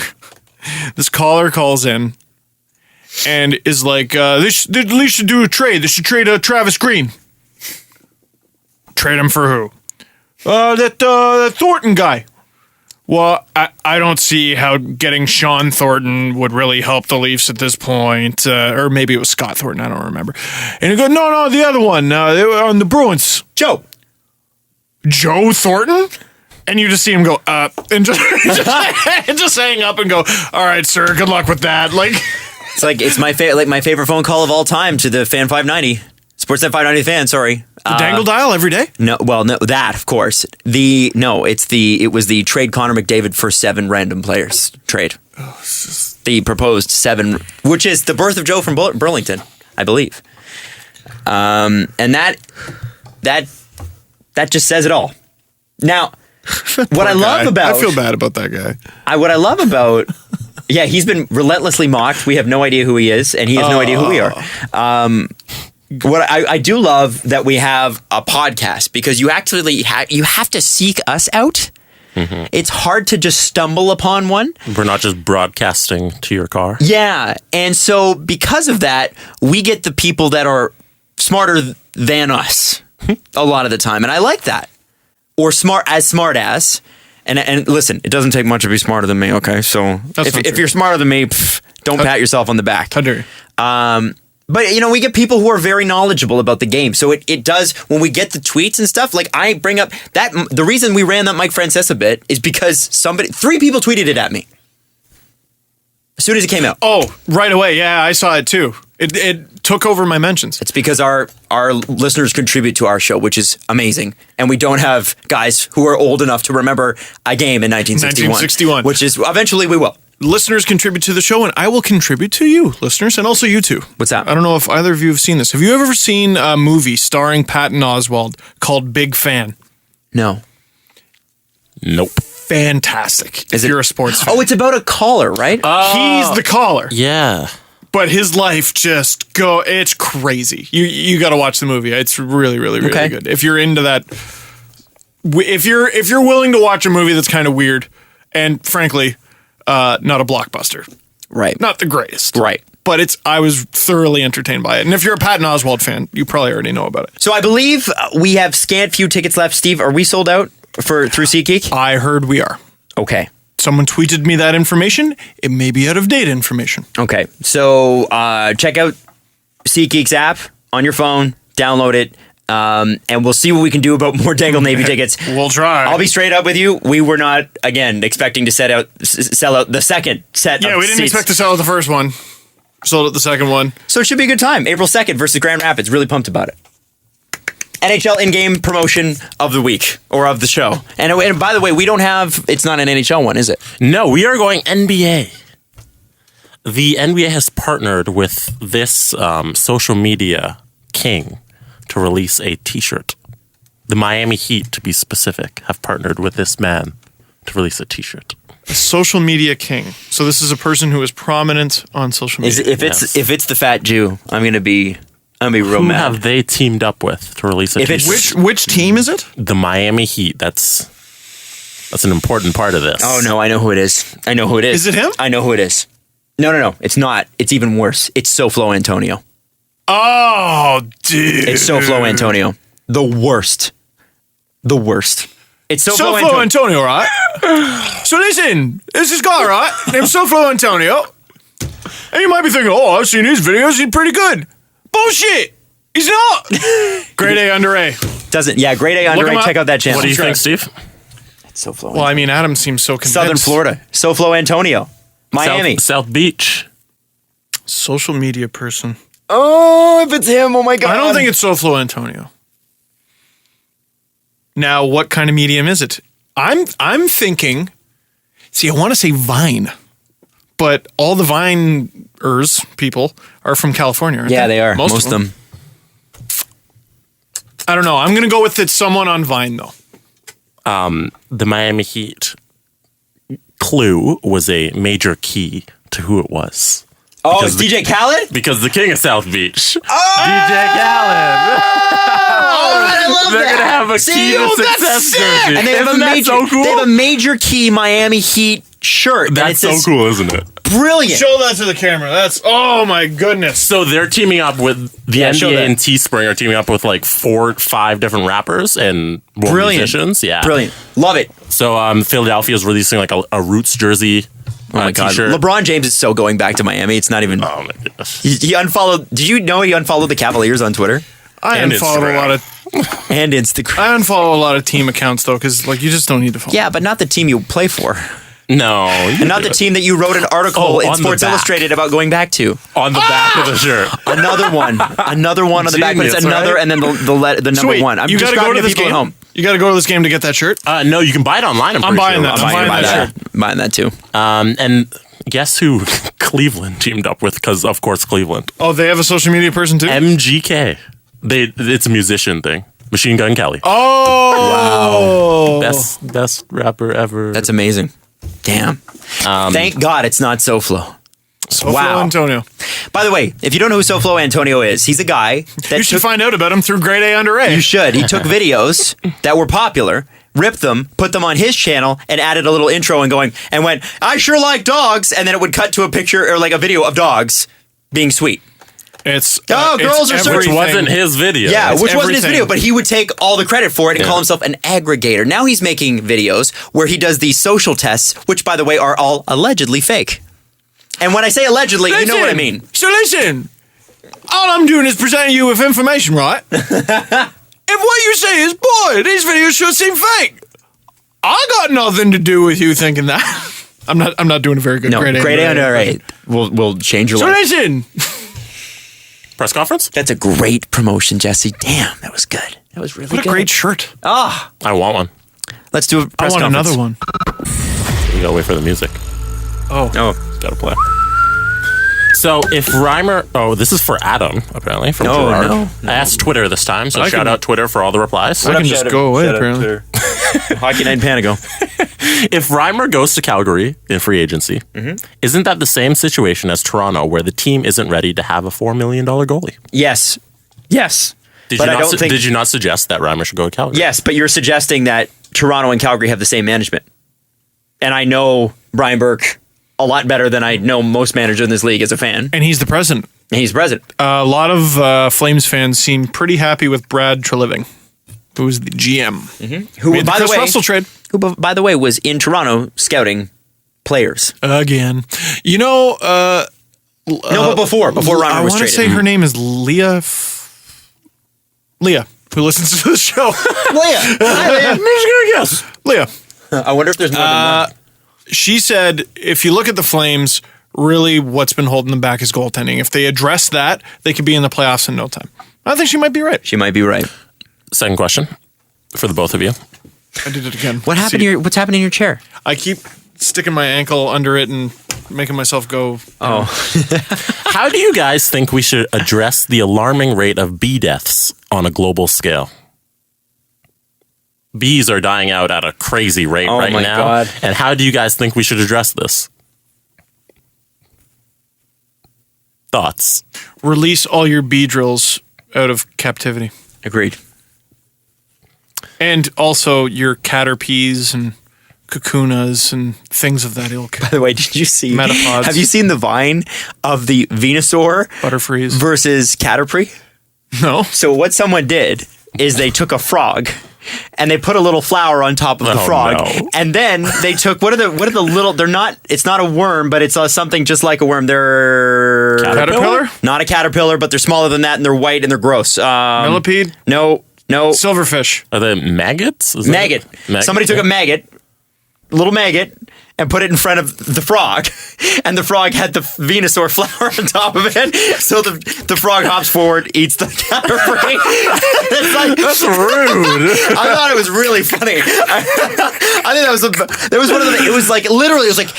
calls in and is like, the Leafs should do a trade. They should trade Travis Green. Trade him for who? That Thornton guy. Well, I don't see how getting Sean Thornton would really help the Leafs at this point. Or maybe it was Scott Thornton. I don't remember. And he goes, no, the other one. They were on the Bruins. Joe Thornton? And you just see him go, and just hang up and go, all right, sir, good luck with that. Like, It's my favorite phone call of all time to the Fan 590. Sportsnet 590 fan, sorry. the Dangle dial every day? No, that of course. It was the trade Connor McDavid for 7 random players trade. The proposed 7, which is the birth of Joe from Burlington, I believe. And that just says it all. Now, what I love about I feel bad about that guy. Yeah, he's been relentlessly mocked. We have no idea who he is, and he has no idea who we are. What I do love that we have a podcast because you actually you have to seek us out. Mm-hmm. It's hard to just stumble upon one. We're not just broadcasting to your car. Yeah, and so because of that, we get the people that are smarter than us a lot of the time, and I like that. Or smart as. And listen, it doesn't take much to be smarter than me, okay? So if you're smarter than me, don't pat yourself on the back. How dare you? But, we get people who are very knowledgeable about the game. So it does, when we get the tweets and stuff, like I bring up that, the reason we ran that Mike Francesca bit is because 3 people tweeted it at me. As soon as it came out. Oh, right away. Yeah, I saw it too. It took over my mentions. It's because our listeners contribute to our show, which is amazing. And we don't have guys who are old enough to remember a game in 1961. Which is, eventually we will. Listeners contribute to the show, and I will contribute to you, listeners, and also you too. What's that? I don't know if either of you have seen this. Have you ever seen a movie starring Patton Oswalt called Big Fan? No. Nope. Fantastic. If you're a sports fan. Oh, it's about a caller, right? He's the caller. Yeah. But his life it's crazy. You got to watch the movie. It's really, really, really Okay. good. If you're into that if you're willing to watch a movie that's kind of weird and frankly not a blockbuster, Right. not the greatest, Right. but I was thoroughly entertained by it. And if you're a Patton Oswalt fan, you probably already know about it. So I believe we have scant few tickets left. Steve, are we sold out through SeatGeek? I heard we are. Okay. Someone tweeted me that information. It may be out of date information. Okay. So check out SeatGeek's app on your phone. Download it. And we'll see what we can do about more Dangle Navy tickets. We'll try. I'll be straight up with you. We were not, again, expecting to sell out the second set of we didn't seats. expect to sell out the first one. Sold out the second one. So it should be a good time. April 2nd versus Grand Rapids. Really pumped about it. NHL in-game promotion of the week or of the show. And by the way, we don't have, it's not an NHL one, is it? No, we are going NBA. The NBA has partnered with this social media king to release a t-shirt. The Miami Heat, to be specific, have partnered with this man to release a t-shirt. A social media king. So this is a person who is prominent on social media. If it's the fat Jew, I'm gonna be real Who mad. have they teamed up with to release a If it's- t-shirt? Which team is it? The Miami Heat. That's an important part of this. Oh no, I know who it is. I know who it is. Is it him? I know who it is. No, it's not. It's even worse. It's SoFlo Antonio. Oh, dude. It's SoFlo Antonio. The worst. It's SoFlo SoFlo Antonio, right? So listen, there's this guy, right? Named SoFlo Antonio. And you might be thinking, oh, I've seen his videos. He's pretty good. Bullshit. He's not. Grade A under A. Grade A under Look him A. up. Check out that channel. What do you think, Steve? It's SoFlo. Well, I mean, Adam seems so convinced. Southern Florida. SoFlo Antonio. Miami. South Beach. Social media person. Oh, if it's him, oh my God. I don't think it's SoFlo Antonio. Now, what kind of medium is it? I'm thinking, see, I want to say Vine, but all the Viners people are from California, aren't Yeah, they are. Most of them. I don't know. I'm going to go with it's someone on Vine, though. The Miami Heat clue was a major key to who it was. Oh, it's DJ Khaled? Because the king of South Beach. Oh! DJ Khaled. All right, I love They're that. going to have a key to success jersey. And they have, Isn't that so cool? They have a major key Miami Heat shirt. and That's it so says, cool, isn't it? Brilliant. Show that to the camera. That's, oh my goodness. So they're teaming up with the show NBA that. and Teespring are teaming up with like 4-5 different rappers and world Brilliant. musicians. Yeah. Brilliant. Love it. So Philadelphia is releasing like a Roots jersey. Oh my God. T-shirt. LeBron James is so going back to Miami. It's not even. Oh my goodness. He unfollowed. Did you know he unfollowed the Cavaliers on Twitter I And unfollowed a Instagram. lot of and Instagram? I unfollow a lot of team accounts though, because like you just don't need to follow. Yeah, but not the team you play for, No. and not the team that you wrote an article Oh, in on the Sports back. Illustrated about going back to. On the back of the shirt. Another one on the back, but it's Genius, another, right? and then the number Sweet. one. I'm you got to describing go to to this people game. at home. You got to go to this game to get that shirt. No, you can buy it online. I'm buying that. Sure. I'm buying that shirt. Buying that too. And guess who Cleveland teamed up with? Because of course Cleveland. Oh, they have a social media person too. MGK. It's a musician thing. Machine Gun Kelly. Oh, Best rapper ever. That's amazing. Damn. Thank God it's not SoFlo. SoFlo wow. Antonio. By the way, if you don't know who SoFlo Antonio is, he's a guy that You should find out about him through Grade A under A. You should. He took videos that were popular, ripped them, put them on his channel, and added a little intro and went, I sure like dogs, and then it would cut to a picture or like a video of dogs being sweet. It's girls are so- Which everything. wasn't his video. Yeah, It's which wasn't his everything. video, but he would take all the credit for it and call himself an aggregator. Now he's making videos where he does these social tests, which, by the way, are all allegedly fake. And when I say allegedly, you know what I mean. So listen, all I'm doing is presenting you with information, right? If what you say is, boy, these videos sure seem fake, I got nothing to do with you thinking that. I'm not doing a very good No, grade grade A under under A will change your So life. listen, Press conference? That's a great promotion, Jesse. Damn, that was good. That was really what a good. great shirt. Ah, I want one. let's do a I press want conference. another one. You gotta wait for the music. Oh, Gotta play. So if Reimer, this is for Adam apparently from No, Gerard. no. I asked Twitter this time, so I shout can- out Twitter for all the replies. I can just go away, apparently. Hockey Night in Panago. If Reimer goes to Calgary in free agency, isn't that the same situation as Toronto, where the team isn't ready to have a $4 million goalie? Yes. Did you not suggest that Reimer should go to Calgary? Yes, but you're suggesting that Toronto and Calgary have the same management. And I know Brian Burke a lot better than I know most managers in this league as a fan. And he's the president. He's president. A lot of Flames fans seem pretty happy with Brad Treliving, who was the GM. Mm-hmm. Who, made the Chris Russell trade. Who, by the way, was in Toronto scouting players. Again. You know... no, but before Reimer was traded. I want to say her name is Leah, who listens to the show. Leah. Hi, Leah. I'm just going to guess. Leah. I wonder if there's more than one. She said, if you look at the Flames, really what's been holding them back is goaltending. If they address that, they could be in the playoffs in no time. I think she might be right. She might be right. Second question for the both of you. I did it again. What's happening in your chair? I keep sticking my ankle under it and making myself go. Oh. How do you guys think we should address the alarming rate of bee deaths on a global scale? Bees are dying out at a crazy rate right now. God. And how do you guys think we should address this? Thoughts? Release all your bee drills out of captivity. Agreed. And also your caterpies and cocooners and things of that ilk. By the way, did you see? Metapods. Have you seen the vine of the Venusaur Butterfrees versus Caterpie? No. So what someone did is they took a frog and they put a little flower on top of the frog, and then they took what are the little? They're not. It's not a worm, but it's something just like a worm. They're caterpillar. Not a caterpillar, but they're smaller than that, and they're white and they're gross. Millipede. No. Silverfish. Are they maggots? Maggot. Somebody took a maggot, little maggot, and put it in front of the frog, and the frog had the Venusaur flower on top of it. So the frog hops forward, eats the caterpillar. It's like, that's rude. I thought it was really funny. I think there was one of them. It was like literally, it was like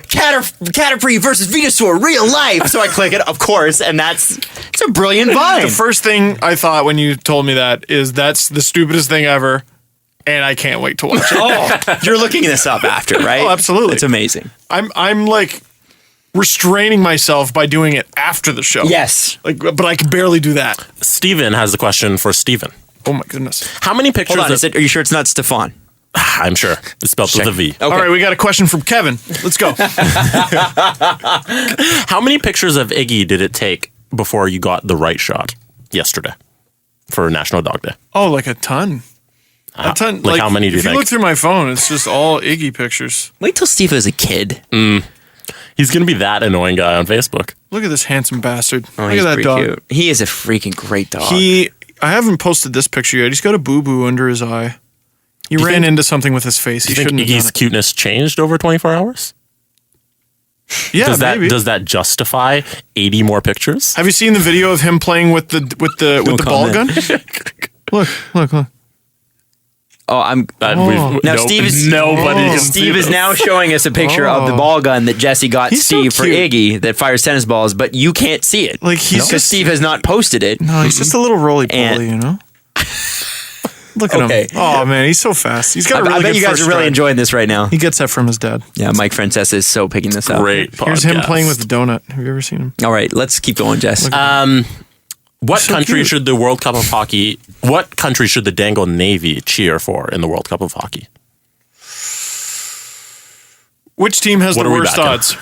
Caterpillar versus Venusaur, real life. So I click it, of course, and it's a brilliant vine. The first thing I thought when you told me that is that's the stupidest thing ever. And I can't wait to watch it. Oh, you're looking this up after, right? Oh, absolutely. It's amazing. I'm like restraining myself by doing it after the show. Yes. But I can barely do that. Steven has a question for Steven. Oh my goodness. How many pictures Hold on, are you sure it's not Stefan? I'm sure. It's spelled with a V. Okay. All right, we got a question from Kevin. Let's go. How many pictures of Iggy did it take before you got the right shot yesterday for National Dog Day? Oh, like a ton. A ton. Like how many do you think? If you look through my phone, it's just all Iggy pictures. Wait till Steve was a kid. He's going to be that annoying guy on Facebook. Look at this handsome bastard. Oh, look at that dog. Cute. He is a freaking great dog. I haven't posted this picture yet. He's got a boo-boo under his eye. He ran into something with his face. Do you think Iggy's cuteness changed over 24 hours? Yeah, maybe. Does that justify 80 more pictures? Have you seen the video of him playing with the ball gun? Look. Oh, now Steve is now showing us a picture of the ball gun that Jesse got Steve for Iggy that fires tennis balls, but you can't see it. Like because Steve has not posted it. No, he's just a little roly-poly, you know. Look at him. Oh man, he's so fast. He's got. I bet you guys are really enjoying this right now. He gets that from his dad. Yeah, Mike Francesca is so picking this up. Great podcast. Here's him playing with the donut. Have you ever seen him? All right, let's keep going, Jess. What country should the World Cup of Hockey? What country should the Dangle Navy cheer for in the World Cup of Hockey? Which team has the worst odds?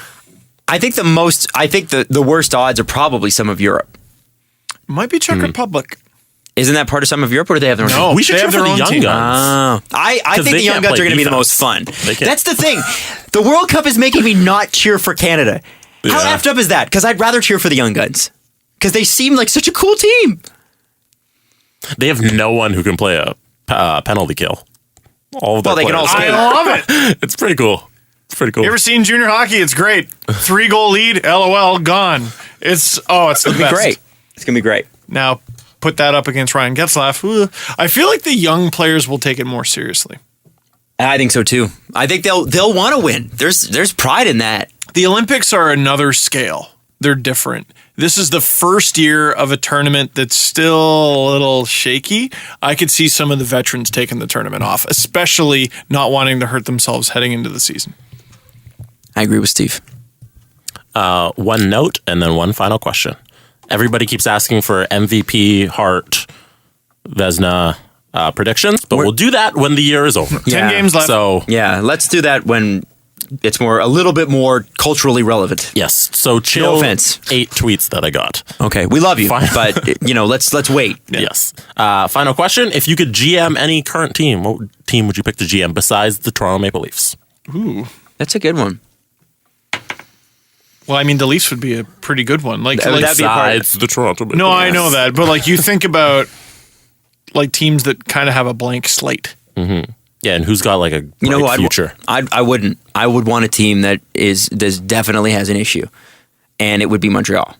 I think the worst odds are probably some of Europe. Might be Czech Republic. Isn't that part of some of Europe, or do they have their own? No, we should cheer for the young guns. I think the young guns are going to be the most fun. That's the thing. The World Cup is making me not cheer for Canada. How effed up is that? Because I'd rather cheer for the young guns. Because they seem like such a cool team. They have no one who can play a penalty kill. All of they can all skate. I love it. It's pretty cool. You ever seen junior hockey? It's great. 3-goal lead, LOL, gone. It's the best. Great. It's going to be great. Now, put that up against Ryan Getzlaf. I feel like the young players will take it more seriously. I think so too. I think they'll want to win. There's pride in that. The Olympics are another scale. They're different. This is the first year of a tournament that's still a little shaky. I could see some of the veterans taking the tournament off, especially not wanting to hurt themselves heading into the season. I agree with Steve. One note and then one final question. Everybody keeps asking for MVP, Hart, Vezina predictions, but we'll do that when the year is over. 10 games left. So Yeah, let's do that when it's a little bit more culturally relevant. yes, so chill. No offense. 8 tweets that I got. Okay, we love you, Fine. but let's wait. Yes. Final question: if you could GM any current team, what team would you pick to GM besides the Toronto Maple Leafs? Ooh. That's a good one. Well, I mean, the Leafs would be a pretty good one. Like, Would that be a part- Besides the Toronto Maple no, Leafs. I know that, but like you think about like teams that kind of have a blank slate. Yeah, and who's got like a bright future? I wouldn't. I would want a team that definitely has an issue, and it would be Montreal.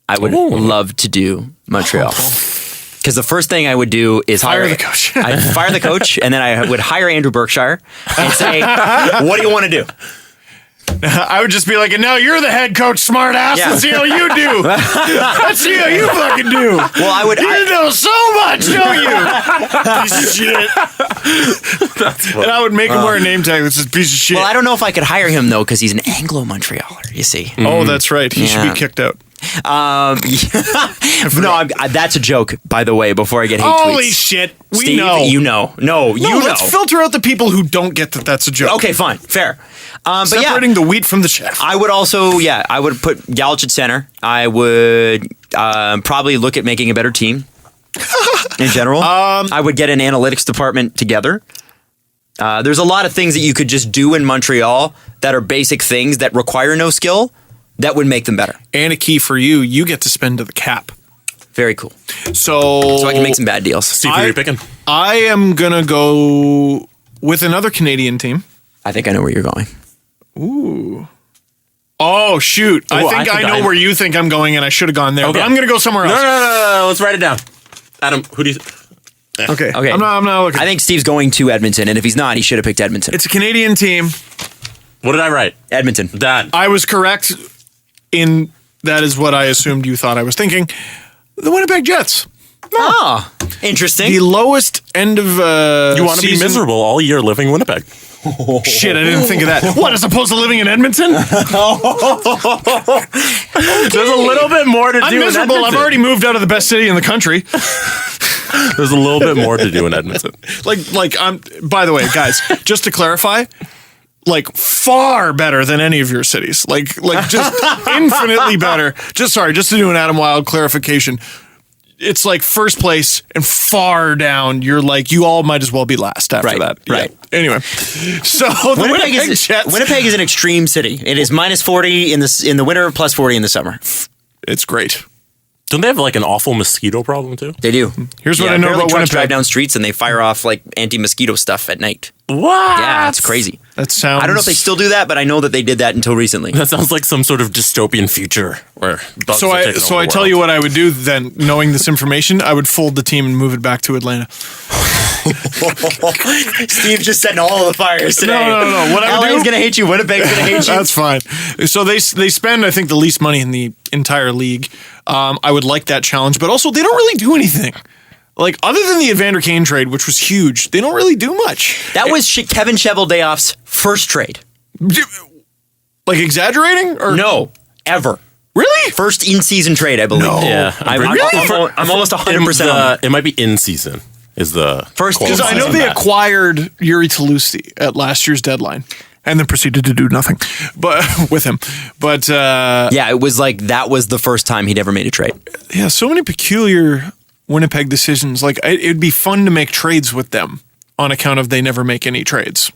I would love to do Montreal. Because the first thing I would do is Fire the coach. I'd fire the coach, and then I would hire Andrew Berkshire and say, "What do you want to do?" I would just be like, and now you're the head coach, smart ass. Yeah. Let's see how you do. Let's see how you fucking do. Well, I would. You know so much, don't you? Piece of shit. And I would make him wear a name tag that says piece of shit. Well, I don't know if I could hire him though, because he's an Anglo-Montrealer. You see. Oh, that's right. He should Yeah. be kicked out. No, that's a joke. By the way, before I get hate Holy tweets. shit. We Steve, know. you know. No, you know. Let's filter out the people who don't get that that's a joke. Okay, fine, fair. But yeah, Separating the wheat from the chaff. I would also, I would put Galich at center. I would probably look at making a better team in general. I would get an analytics department together. There's a lot of things that you could just do in Montreal that are basic things that require no skill that would make them better. And a key for you, you get to spend to the cap. Very cool. So I can make some bad deals. Steve, who are you picking? I am going to go with another Canadian team. I think I know where you're going. Ooh. Oh, shoot. I think I know where you think I'm going, and I should have gone there. Okay. But I'm going to go somewhere else. No. Let's write it down. Adam, who do you... Okay. Okay. I'm not looking. I think Steve's going to Edmonton, and if he's not, he should have picked Edmonton. It's a Canadian team. What did I write? Edmonton. Done. I was correct in that is what I assumed you thought I was thinking. The Winnipeg Jets. Ah, interesting. The lowest end of You want to be miserable all year living in Winnipeg. Shit, I didn't think of that. What, as opposed to living in Edmonton? There's a little bit more to do I'm in miserable. Edmonton. I've already moved out of the best city in the country. There's a little bit more to do in Edmonton. Like I'm. By the way, guys, just to clarify, like far better than any of your cities. Like just infinitely better. Just to do an Adam Wilde clarification. It's like first place and far down. You're like, you all might as well be last after that. Right. Yeah. Anyway, so the Winnipeg is an extreme city. It is minus 40 in the winter, plus 40 in the summer. It's great. Don't they have like an awful mosquito problem too? They do. Here's what I know apparently about trucks drive Winnipeg. down streets and they fire off like anti-mosquito stuff at night. What? Yeah, it's crazy. That sounds. I don't know if they still do that, but I know that they did that until recently. That sounds like some sort of dystopian future where bugs So are I taking over the tell world. you what I would do then, knowing this information, I would fold the team and move it back to Atlanta. Steve just setting all the fires today. No. What I would LA's do? gonna hate you. Winnipeg's gonna hate you. That's fine. So they spend, I think, the least money in the entire league. I would like that challenge, but also they don't really do anything. Like, other than the Evander Kane trade, which was huge, they don't really do much. That was Kevin Cheveldayoff's first trade. Like, exaggerating? Or No, ever. Really? First in-season trade, I believe. No. Yeah, I'm almost 100% on that. It might be in season. Is the First- Because I know Qualifying they that. acquired Yuri Talusti at last year's deadline and then proceeded to do nothing but with him. But Yeah, it was like that was the first time he'd ever made a trade. yeah, so many peculiar Winnipeg decisions. Like, it'd be fun to make trades with them on account of they never make any trades.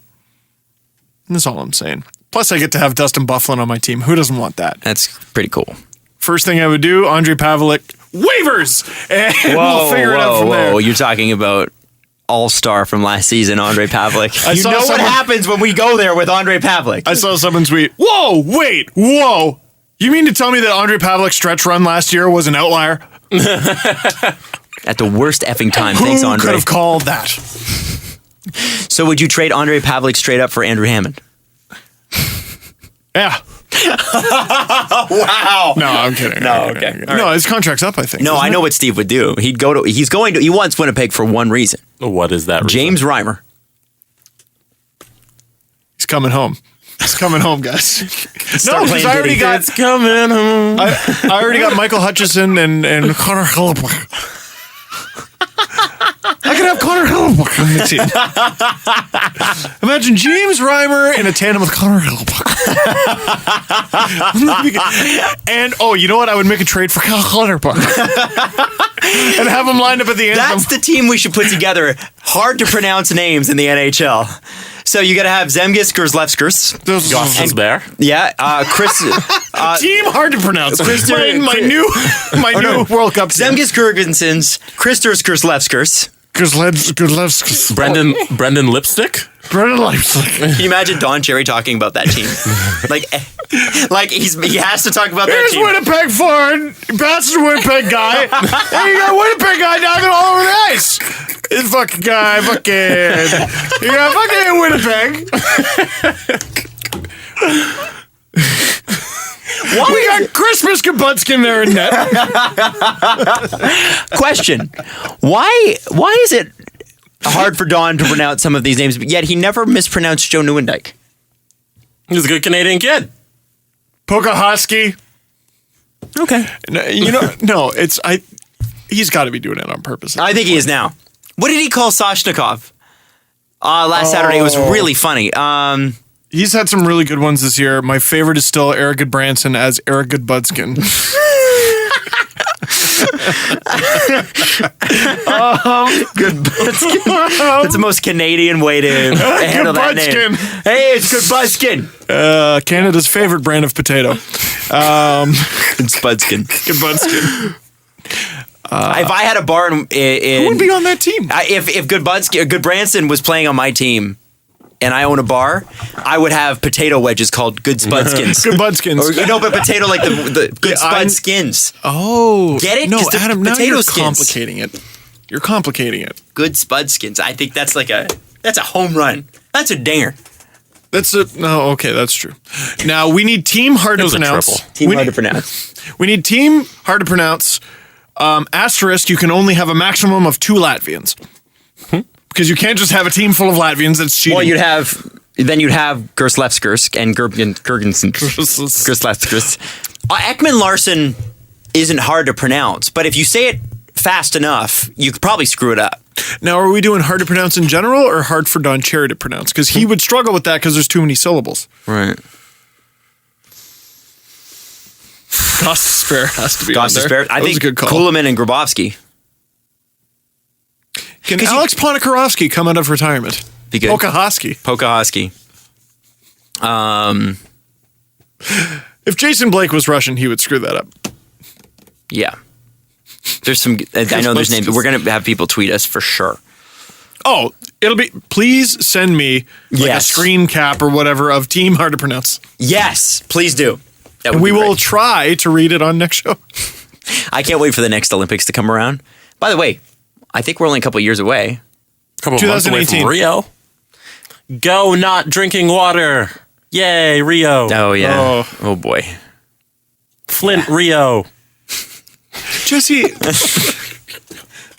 And that's all I'm saying. Plus, I get to have Dustin Byfuglien on my team. Who doesn't want that? That's pretty cool. First thing I would do, Andre Pavlik, waivers! And we'll figure it out from there. You're talking about all-star from last season, Andre Pavlik. I You saw know what someone- happens when we go there with Andre Pavlik. I saw someone tweet, whoa, wait, whoa. You mean to tell me that Andre Pavlik's stretch run last year was an outlier? At the worst effing time. Who Thanks, could Andre. have called that? So would you trade Andre Pavlik straight up for Andrew Hammond? Yeah. Wow. No, I'm kidding. No, okay. All No, his contract's up, I think. No, isn't I it? know what Steve would do. He wants Winnipeg for one reason. what is that? reason? James Reimer. He's coming home. He's coming home, guys. No, because playing I already Diddy. got It's coming home. I already got Michael Hutchison and Connor Hellebuyck. have Connor Hellebuyck on the team. Imagine James Reimer in a tandem with Connor Hellebuyck. And, you know what? I would make a trade for Connor Hellebuyck. And have him lined up at the end. That's the team we should put together. Hard to pronounce names in the NHL. So you got to have Zemgus Grzelewskis. Gosses Bear. Yeah, Chris. Team hard to pronounce. My new World Cup team. Zemgus Girgensons, Kristers Grzelewskis. Grzelewskis. Brendan Lipstick. Brendan Lipstick. Can you imagine Don Cherry talking about that team? like he has to talk about that team. Here's Winnipeg forward, bastard Winnipeg guy. Hey, you got a Winnipeg guy diving all over the ice. This fucking guy, you got fucking Winnipeg. We got Christmas Kabutskin there in net. Question: Why is it hard for Don to pronounce some of these names, but yet he never mispronounced Joe Nieuwendyk? He's a good Canadian kid. Pokahusky. Okay. He's got to be doing it on purpose. I think he is now. What did he call Soshnikov? Last Saturday, it was really funny. He's had some really good ones this year. My favorite is still Eric Goodbranson as Eric Goodbudskin. Goodbudskin. That's the most Canadian way to handle that name. Hey, it's Goodbudskin. Canada's favorite brand of potato. Goodbudskin. If I had a bar in who would be on that team? If Goodbranson was playing on my team, and I own a bar, I would have potato wedges called Good Spudskins. Good Budskins. Or, but potato like the Good Spudskins. Oh. Get it? No, Adam, now you're skins. complicating it. You're complicating it. Good Spudskins. I think that's that's a home run. That's a dinger. That's true. Now, we need team hard to pronounce. Hard to pronounce. We need team hard to pronounce. Asterisk, you can only have a maximum of 2 Latvians. Because you can't just have a team full of Latvians. That's cheating. Well, you'd have Grzelewskis and Gergensen. Grzelewskis. Ekman Larson isn't hard to pronounce, but if you say it fast enough, you could probably screw it up. Now, are we doing hard to pronounce in general or hard for Don Cherry to pronounce? Because he would struggle with that because there's too many syllables. Right. Gostisbehere has to be on there. I think Kulemin and Grabowski. Can Alex Ponikarovsky come out of retirement? Be good. Pokahusky. If Jason Blake was Russian, he would screw that up. Yeah. There's some. I know there's names. We're going to have people tweet us for sure. Oh, it'll be. Please send me a screen cap or whatever of team hard to pronounce. Yes, please do. And we will try to read it on next show. I can't wait for the next Olympics to come around. By the way, I think we're only a couple years away. A couple months away from Rio. Go not drinking water. Yay, Rio. Oh, yeah. Oh boy. Flint, Rio. Jesse.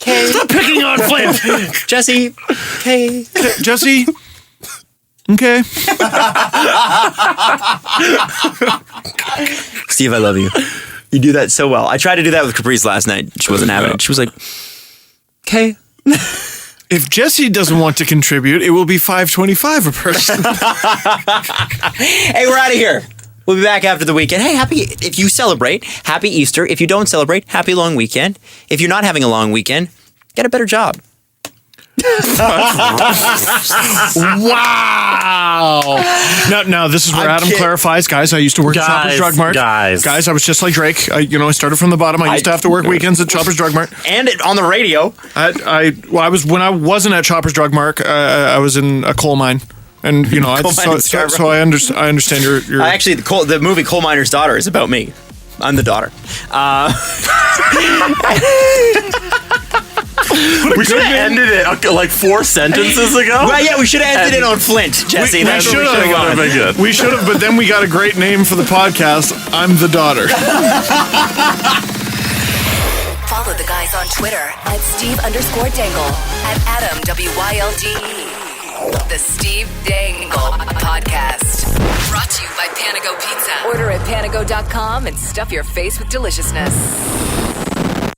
Stop picking on Flint. Jesse. Okay. Jesse. Okay. Steve, I love you. You do that so well. I tried to do that with Caprice last night. She wasn't having it. She was like, okay. If Jesse doesn't want to contribute, it will be $5.25 a person. Hey, we're out of here. We'll be back after the weekend. Hey, if you celebrate, happy Easter. If you don't celebrate, happy long weekend. If you're not having a long weekend, get a better job. Wow. Now this is where Adam clarifies, guys, I used to work at Shoppers Drug Mart. Guys, I was just like Drake. I started from the bottom. I used to have to work weekends at Shoppers Drug Mart. And on the radio. I wasn't at Shoppers Drug Mart, I was in a coal mine. And so I understand your actually the movie Coal Miner's Daughter is about me. I'm the daughter. We should have ended it like 4 sentences ago. Well, yeah, we should have ended it on Flint, Jesse. We should have. We should have, but then we got a great name for the podcast. I'm the daughter. Follow the guys on Twitter at Steve_Dangle, at Adam WYLDE. The Steve Dangle Podcast. Brought to you by Panago Pizza. Order at panago.com and stuff your face with deliciousness.